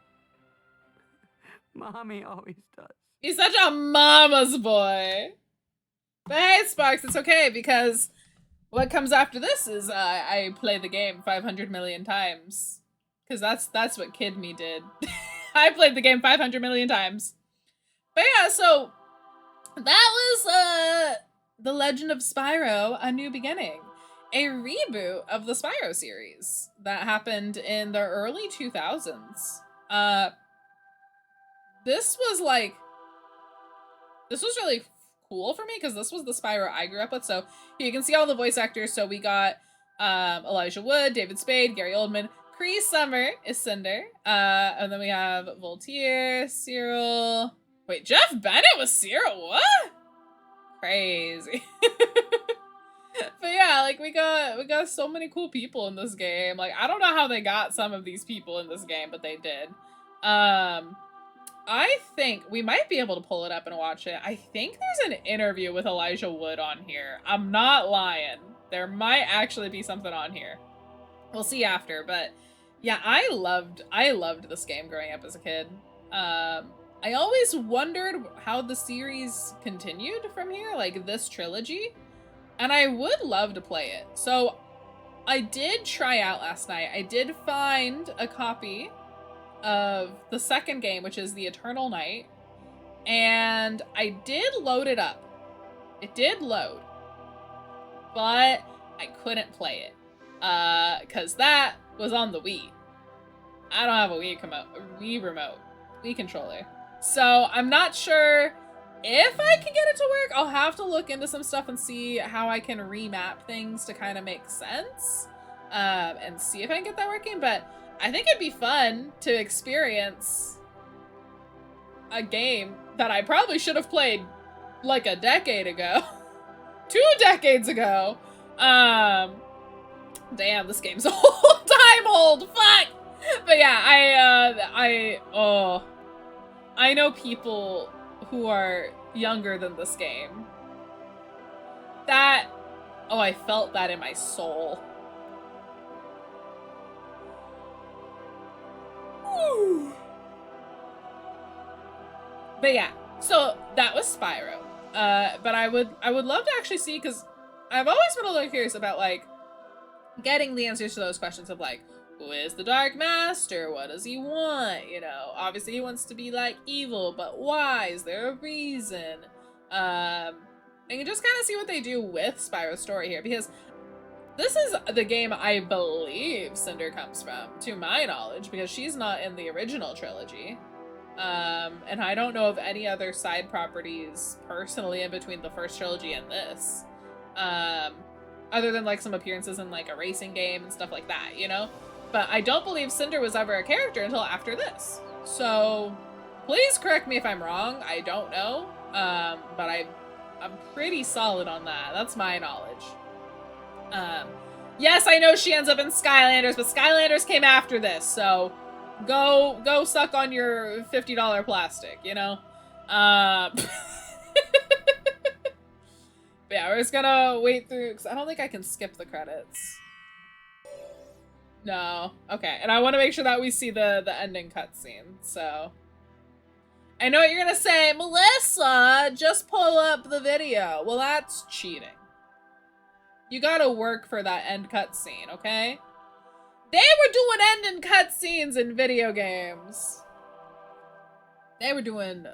Mommy always does.
He's such a mama's boy. But hey, Sparks, it's okay because what comes after this is I play the game 500 million times. Because that's what Kid Me did. I played the game 500 million times. But yeah, so that was The Legend of Spyro: A New Beginning, a reboot of the Spyro series that happened in the early 2000s. This was really cool for me because this was the Spyro I grew up with. So here you can see all the voice actors. So we got Elijah Wood, David Spade, Gary Oldman, Cree Summer is Cinder, and then we have Voltaire, Cyril. Wait, Jeff Bennett was Cyril? What? Crazy. But yeah, like we got so many cool people in this game. Like I don't know how they got some of these people in this game, but they did. I think we might be able to pull it up and watch it. I think there's an interview with Elijah Wood on here. I'm not lying. There might actually be something on here. We'll see after, but yeah, I loved this game growing up as a kid. I always wondered how the series continued from here, like this trilogy, and I would love to play it. So I did try out last night. I did find a copy of the second game, which is the Eternal Night, and I did load it up. It did load, but I couldn't play it because that was on the Wii. I don't have a Wii remote, Wii controller, so I'm not sure if I can get it to work. I'll have to look into some stuff and see how I can remap things to kind of make sense, and see if I can get that working. But I think it'd be fun to experience a game that I probably should have played like a decade ago. 2 decades ago. Damn, this game's old. Time old. Fuck. But yeah, I know people who are younger than this game. I felt that in my soul. But yeah, so that was Spyro. But I would love to actually see, because I've always been a little curious about like getting the answers to those questions of like, who is the Dark Master? What does he want? You know, obviously he wants to be like evil, but why? Is there a reason? And you just kind of see what they do with Spyro's story here, because this is the game I believe Cinder comes from, to my knowledge, because she's not in the original trilogy. And I don't know of any other side properties personally in between the first trilogy and this. Other than like some appearances in like a racing game and stuff like that, you know? But I don't believe Cinder was ever a character until after this. So please correct me if I'm wrong. I don't know. But I'm pretty solid on that. That's my knowledge. Yes, I know she ends up in Skylanders, but Skylanders came after this, so go suck on your $50 plastic, you know? But yeah, we're just gonna wait through, because I don't think I can skip the credits. No. Okay, and I want to make sure that we see the ending cutscene, so. I know what you're gonna say, Melissa, just pull up the video. Well, that's cheating. You gotta work for that end cutscene, okay? They were doing ending cutscenes in video games. They were doing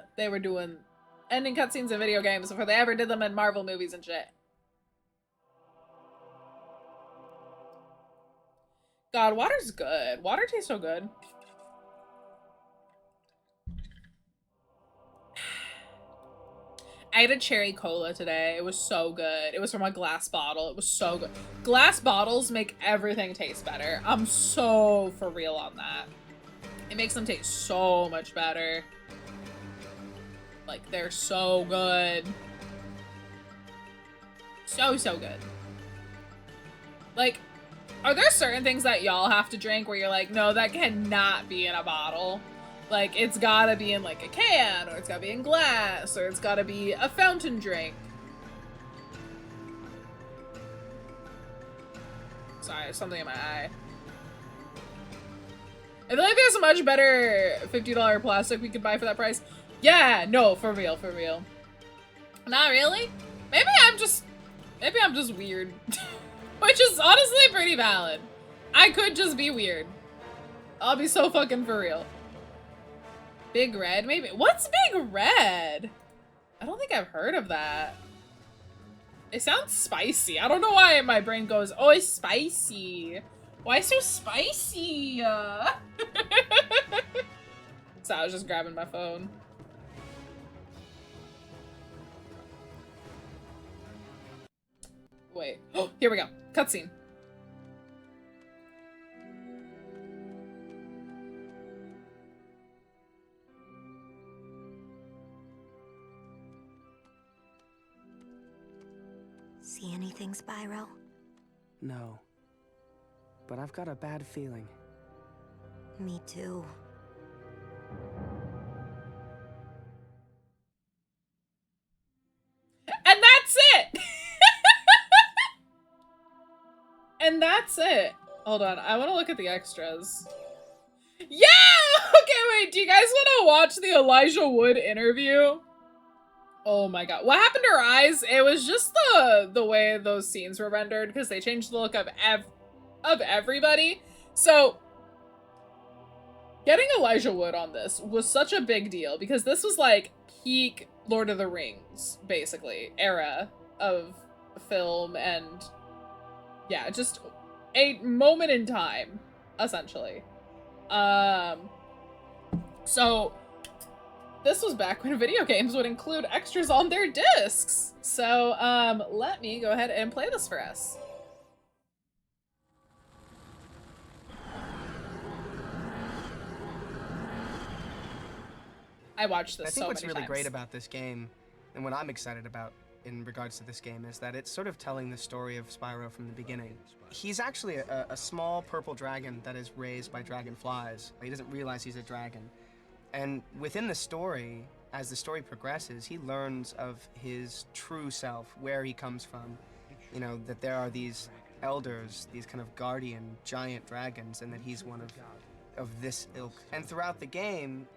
ending cutscenes in video games before they ever did them in Marvel movies and shit. God, water's good. Water tastes so good. I had a cherry cola today. It was so good. It was from a glass bottle. It was so good. Glass bottles make everything taste better. I'm so for real on that. It makes them taste so much better. Like, they're so good. So good. Like, are there certain things that y'all have to drink where you're like, no, that cannot be in a bottle? Like, it's gotta be in, like, a can, or it's gotta be in glass, or it's gotta be a fountain drink. Sorry, there's something in my eye. I feel like there's a much better $50 plastic we could buy for that price. Yeah, no, for real, for real. Not really? Maybe I'm just weird. Which is honestly pretty valid. I could just be weird. I'll be so fucking for real. Big Red, maybe. What's Big Red? I don't think I've heard of that. It sounds spicy. I don't know why my brain goes, oh, it's spicy. Why so spicy? So I was just grabbing my phone. Wait. Oh, here we go. Cutscene.
See anything, Spyro?
No. But I've got a bad feeling.
Me too.
And that's it! And that's it. Hold on, I want to look at the extras. Yeah! Okay, wait, do you guys want to watch the Elijah Wood interview? Oh my god. What happened to her eyes? It was just the way those scenes were rendered, because they changed the look of everybody. So, getting Elijah Wood on this was such a big deal, because this was like peak Lord of the Rings, basically, era of film, and yeah, just a moment in time, essentially. So this was back when video games would include extras on their discs. So, let me go ahead and play this for us. I watched this
I think
so
what's
many
really
times.
great about this game, and what I'm excited about in regards to this game, is that it's sort of telling the story of Spyro from the beginning. He's actually a small purple dragon that is raised by dragonflies. He doesn't realize he's a dragon. And within the story, as the story progresses, he learns of his true self, where he comes from. You know, that there are these elders, these kind of guardian giant dragons, and that he's one of this ilk. And throughout the game,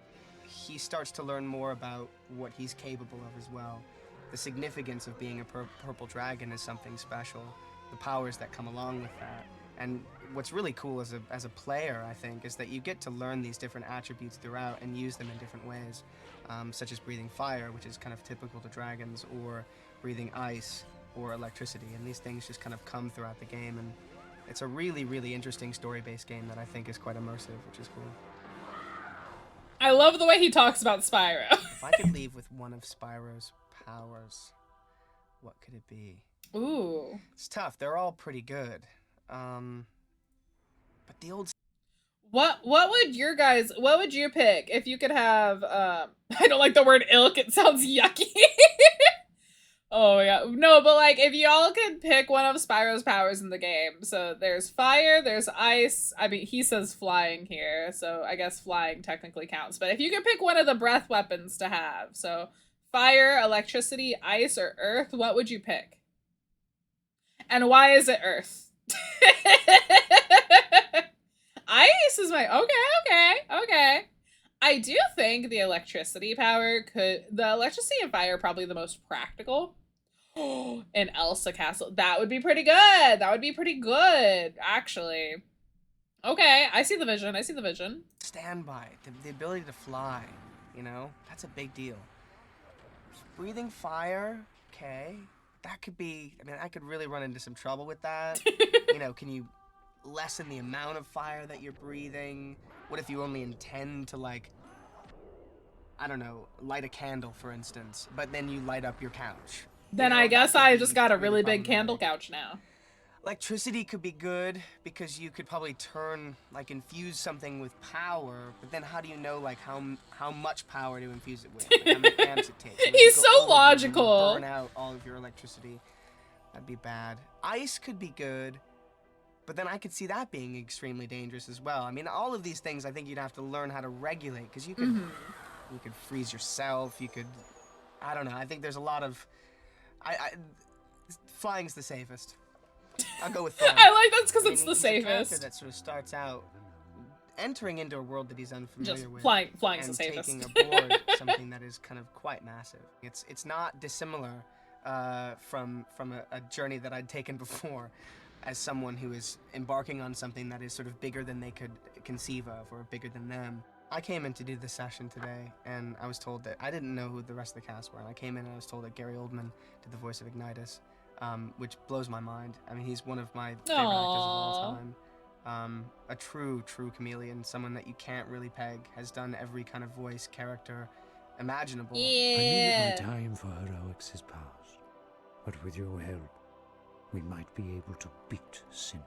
he starts to learn more about what he's capable of as well. The significance of being a purple dragon is something special. The powers that come along with that. And what's really cool as a player, I think, is that you get to learn these different attributes throughout and use them in different ways, such as breathing fire, which is kind of typical to dragons, or breathing ice, or electricity. And these things just kind of come throughout the game, and it's a really, really interesting story-based game that I think is quite immersive, which is cool.
I love the way he talks about Spyro.
If I could leave with one of Spyro's powers, what could it be?
Ooh.
It's tough. They're all pretty good. But the old...
What would you pick if you could have, I don't like the word ilk, it sounds yucky. Oh yeah, no, but like, if y'all could pick one of Spyro's powers in the game, so there's fire, there's ice, I mean, he says flying here, so I guess flying technically counts, but if you could pick one of the breath weapons to have, so fire, electricity, ice, or earth, what would you pick? And why is it earth? Ice is my, okay. I do think the electricity and fire are probably the most practical. In Elsa Castle. That would be pretty good. Actually. Okay, I see the vision.
Standby, the ability to fly, you know? That's a big deal. Breathing fire, okay. That could be, I mean, I could really run into some trouble with that. You know, can you lessen the amount of fire that you're breathing? What if you only intend to, like, I don't know, light a candle, for instance, but then you light up your couch?
Then I guess I just got a really big candle couch now.
Electricity could be good because you could probably turn, like, infuse something with power, but then how do you know, like, how much power to infuse it with? Like, how many amps it takes?
He's so logical.
Burn out all of your electricity. That'd be bad. Ice could be good, but then I could see that being extremely dangerous as well. I mean, all of these things I think you'd have to learn how to regulate, because you could, you could freeze yourself, you could, I don't know, I think there's a lot of, flying's the safest. I'll go with flying.
I like that's because it's the
he's a character
safest.
that sort of starts out entering into a world that he's unfamiliar
Just
with.
flying's the
and
safest.
taking aboard something that is kind of quite massive. It's not dissimilar from a journey that I'd taken before, as someone who is embarking on something that is sort of bigger than they could conceive of, or bigger than them. I came in to do this session today, and I was told that I didn't know who the rest of the cast were. And I came in and I was told that Gary Oldman did the voice of Ignitus, which blows my mind. I mean, he's one of my favorite actors of all time. A true chameleon, someone that you can't really peg, has done every kind of voice, character imaginable.
Yeah.
I knew that my time for heroics is past, but with your help, we might be able to beat Cinder.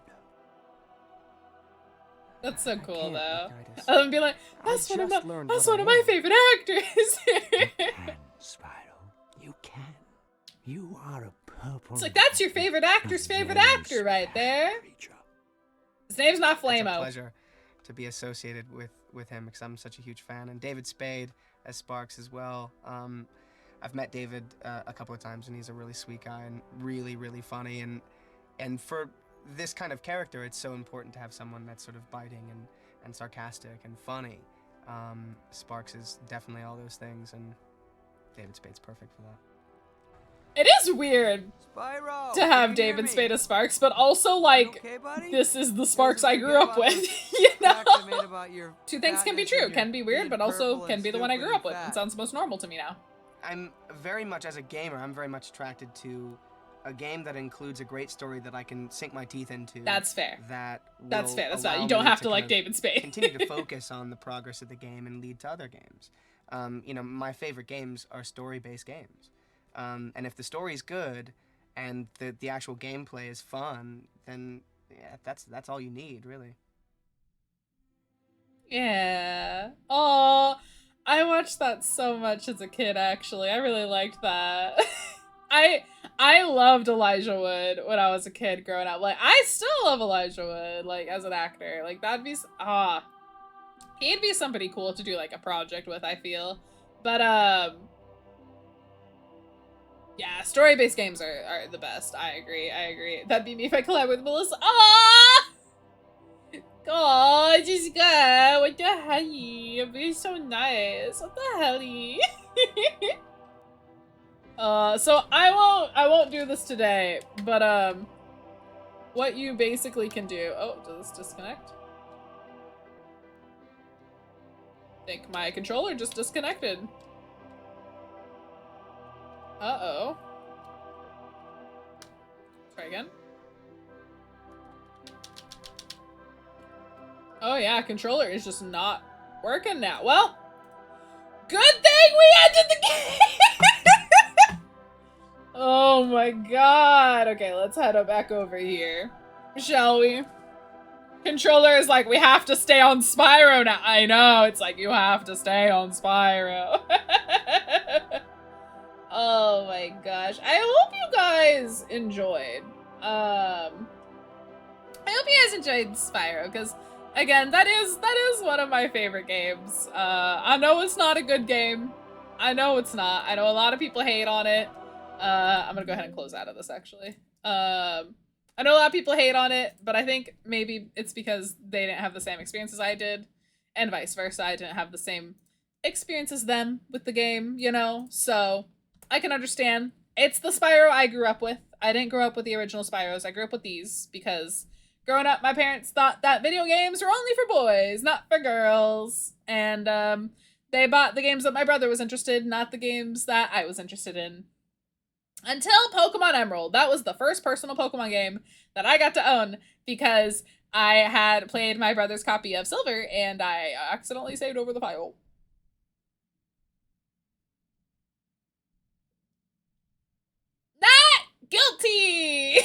That's so cool,
can't,
though.
Ignitus.
I'm gonna be like,
I
that's one of
just learned
that's
what
one
I
of my
am."
favorite actors.
You can, Spyro. You can. You are a purple.
It's like, that's your
dragon,
favorite actor's
a
favorite
very
actor right
special
there.
creature.
His name's not
It's a
Flamo.
pleasure to be associated with him because I'm such a huge fan. And David Spade as Sparks as well. I've met David a couple of times, and he's a really sweet guy and really, really funny. And for this kind of character, it's so important to have someone that's sort of biting and sarcastic and funny. Sparks is definitely all those things, and David Spade's perfect for that.
It is weird
Spyro!
to
can
have
you hear
David
me?
Spade as Sparks, but also, like,
Okay, buddy?
this is the
Doesn't
Sparks I grew
forget
up
about
with,
those
you
facts I made
know?
about your
Two things can be
fatness
true.
and
Can
your
be weird,
being
but also
purple
can
and
be the one I
stupid
grew
and
up with.
fat.
It sounds most normal to me now.
I'm very much, as a gamer, I'm very much attracted to a game that includes a great story that I can sink my teeth into.
That's fair. That's
Will
fair. That's fine.
allow
You don't
me
have to
kind
like
of
David Spade.
continue to focus on the progress of the game and lead to other games. You know, my favorite games are story-based games. And if the story's good and the actual gameplay is fun, then yeah, that's all you need, really.
Yeah. Oh, I watched that so much as a kid, actually. I really liked that. I loved Elijah Wood when I was a kid growing up. Like, I still love Elijah Wood, like, as an actor. Like, that'd be, he'd be somebody cool to do, like, a project with, I feel. But, yeah, story-based games are the best. I agree. That'd be me if I collab with Melissa. Ah! Oh, Jessica, what the hell? You're being so nice. What the hell? So I won't do this today, but what you basically can do. Oh, does this disconnect? I think my controller just disconnected. Uh-oh. Try again. Oh yeah, controller is just not working now. Well, good thing we ended the game! Oh my god. Okay, let's head back over here. Shall we? Controller is like, we have to stay on Spyro now. I know, it's like, you have to stay on Spyro. Oh my gosh. I hope you guys enjoyed. I hope you guys enjoyed Spyro, because again, that is one of my favorite games. I know it's not a good game. I know it's not. I know a lot of people hate on it. I'm gonna go ahead and close out of this, actually. I know a lot of people hate on it, but I think maybe it's because they didn't have the same experiences I did, and vice versa. I didn't have the same experience as them with the game, you know? So, I can understand. It's the Spyro I grew up with. I didn't grow up with the original Spyros. I grew up with these because growing up, my parents thought that video games were only for boys, not for girls. And they bought the games that my brother was interested in, not the games that I was interested in. Until Pokemon Emerald. That was the first personal Pokemon game that I got to own because I had played my brother's copy of Silver and I accidentally saved over the file. Not guilty!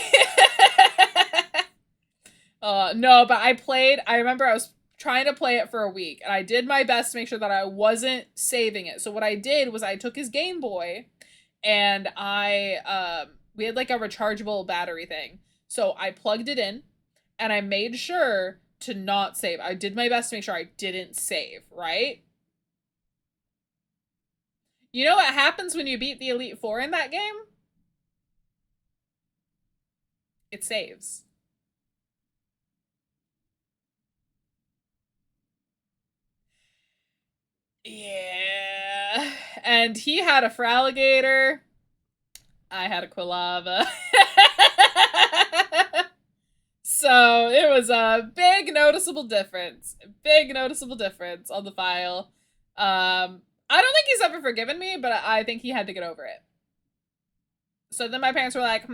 No, but I remember I was trying to play it for a week, and I did my best to make sure that I wasn't saving it. So what I did was I took his Game Boy, and we had like a rechargeable battery thing. So I plugged it in, and I made sure to not save. I did my best to make sure I didn't save, right? You know what happens when you beat the Elite Four in that game? It saves. Yeah. And he had a Fraligator. I had a Quilava. So it was a big noticeable difference. Big noticeable difference on the file. I don't think he's ever forgiven me, but I think he had to get over it. So then my parents were like,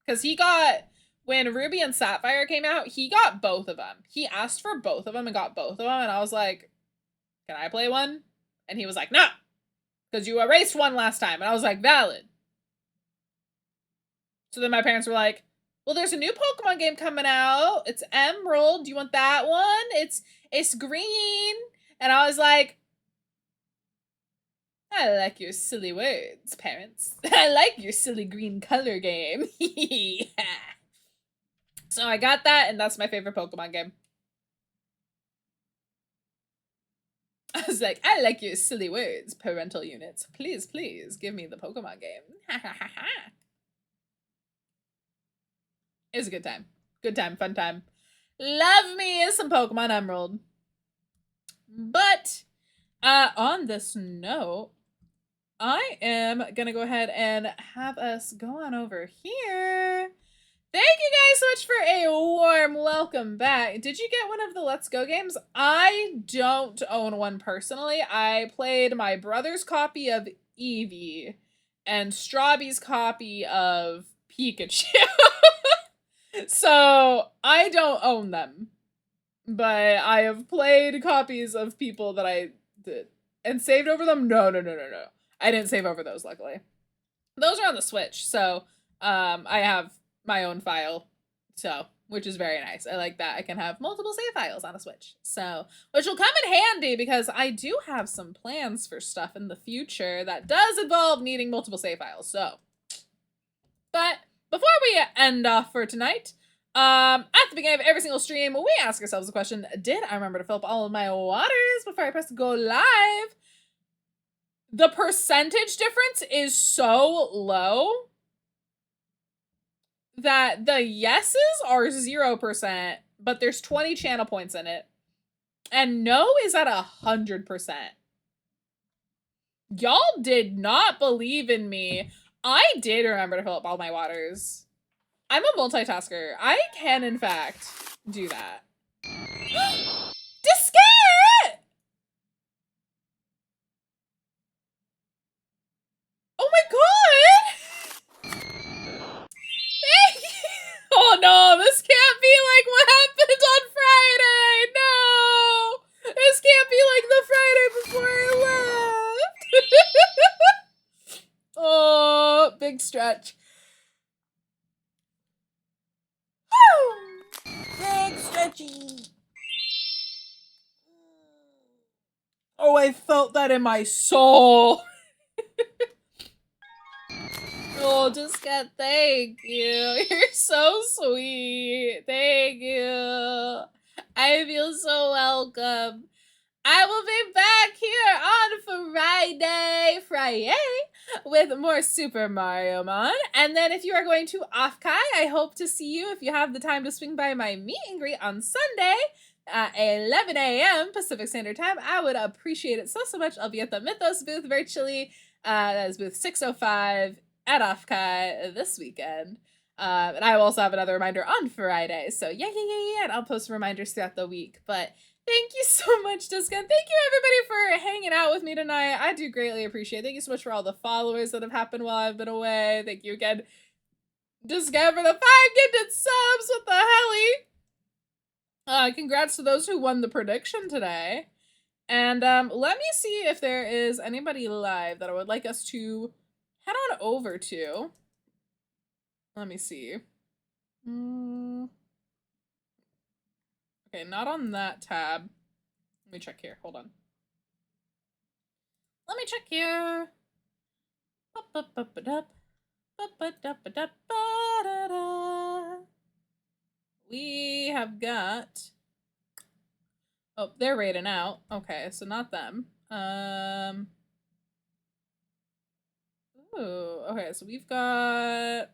because he got, when Ruby and Sapphire came out, he got both of them. He asked for both of them and got both of them, and I was like, can I play one? And he was like, no, because you erased one last time. And I was like, valid. So then my parents were like, Well, there's a new Pokemon game coming out. It's Emerald. Do you want that one? It's green. And I was like, I like your silly words, parents. I like your silly green color game. So I got that, and that's my favorite Pokemon game. I was like, I like your silly words, parental units. Please, please, give me the Pokemon game. It was a good time. Good time, fun time. Love me some Pokemon Emerald. But, on this note, I am gonna go ahead and have us go on over here. Thank you guys so much for a warm welcome back. Did you get one of the Let's Go games? I don't own one personally. I played my brother's copy of Eevee and Strawby's copy of Pikachu. So I don't own them. But I have played copies of people that I did. And saved over them? No. I didn't save over those, luckily. Those are on the Switch, so I have my own file, so, which is very nice. I like that I can have multiple save files on a Switch, so, which will come in handy because I do have some plans for stuff in the future that does involve needing multiple save files, so. But before we end off for tonight, at the beginning of every single stream, we ask ourselves the question, did I remember to fill up all of my waters before I press go live? The percentage difference is so low that the yeses are 0%, but there's 20 channel points in it. And no is at 100%. Y'all did not believe in me. I did remember to fill up all my waters. I'm a multitasker. I can, in fact, do that. Diskette! Oh my god! Oh no, this can't be like what happened on Friday! No! This can't be like the Friday before I left! Oh, big stretch. Big stretchy. Oh, I felt that in my soul. Oh, Diskette, thank you. You're so sweet. Thank you. I feel so welcome. I will be back here on Friday, with more Super Mario Mon. And then if you are going to Offkai, I hope to see you if you have the time to swing by my meet and greet on Sunday at 11 a.m. Pacific Standard Time. I would appreciate it so much. I'll be at the Mythos booth, very chilly. That is booth 605 at Offkai this weekend. And I will also have another reminder on Friday. So yeah. And I'll post reminders throughout the week. But thank you so much, Diskette. Thank you, everybody, for hanging out with me tonight. I do greatly appreciate it. Thank you so much for all the followers that have happened while I've been away. Thank you again, Diskette, for the 5 gifted subs. What the helly? Congrats to those who won the prediction today. And let me see if there is anybody live that I would like us to head on over to. Let me see. Okay, not on that tab. Let me check here. Hold on. Let me check here. We have got... Oh, they're raiding out. Okay, so not them. Ooh, okay, so we've got...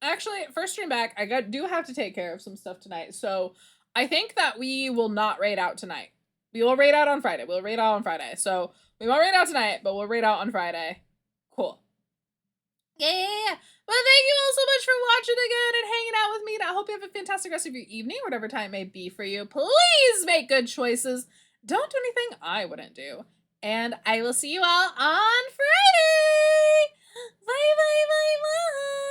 Actually, first stream back, I do have to take care of some stuff tonight, so I think that we will not raid out tonight. We will raid out on Friday. We'll raid out on Friday. So we won't raid out tonight, but we'll raid out on Friday. Cool. Yeah. Well, thank you all so much for watching again and hanging out with me. I hope you have a fantastic rest of your evening, whatever time it may be for you. Please make good choices. Don't do anything I wouldn't do. And I will see you all on Friday. Bye, bye, bye, bye.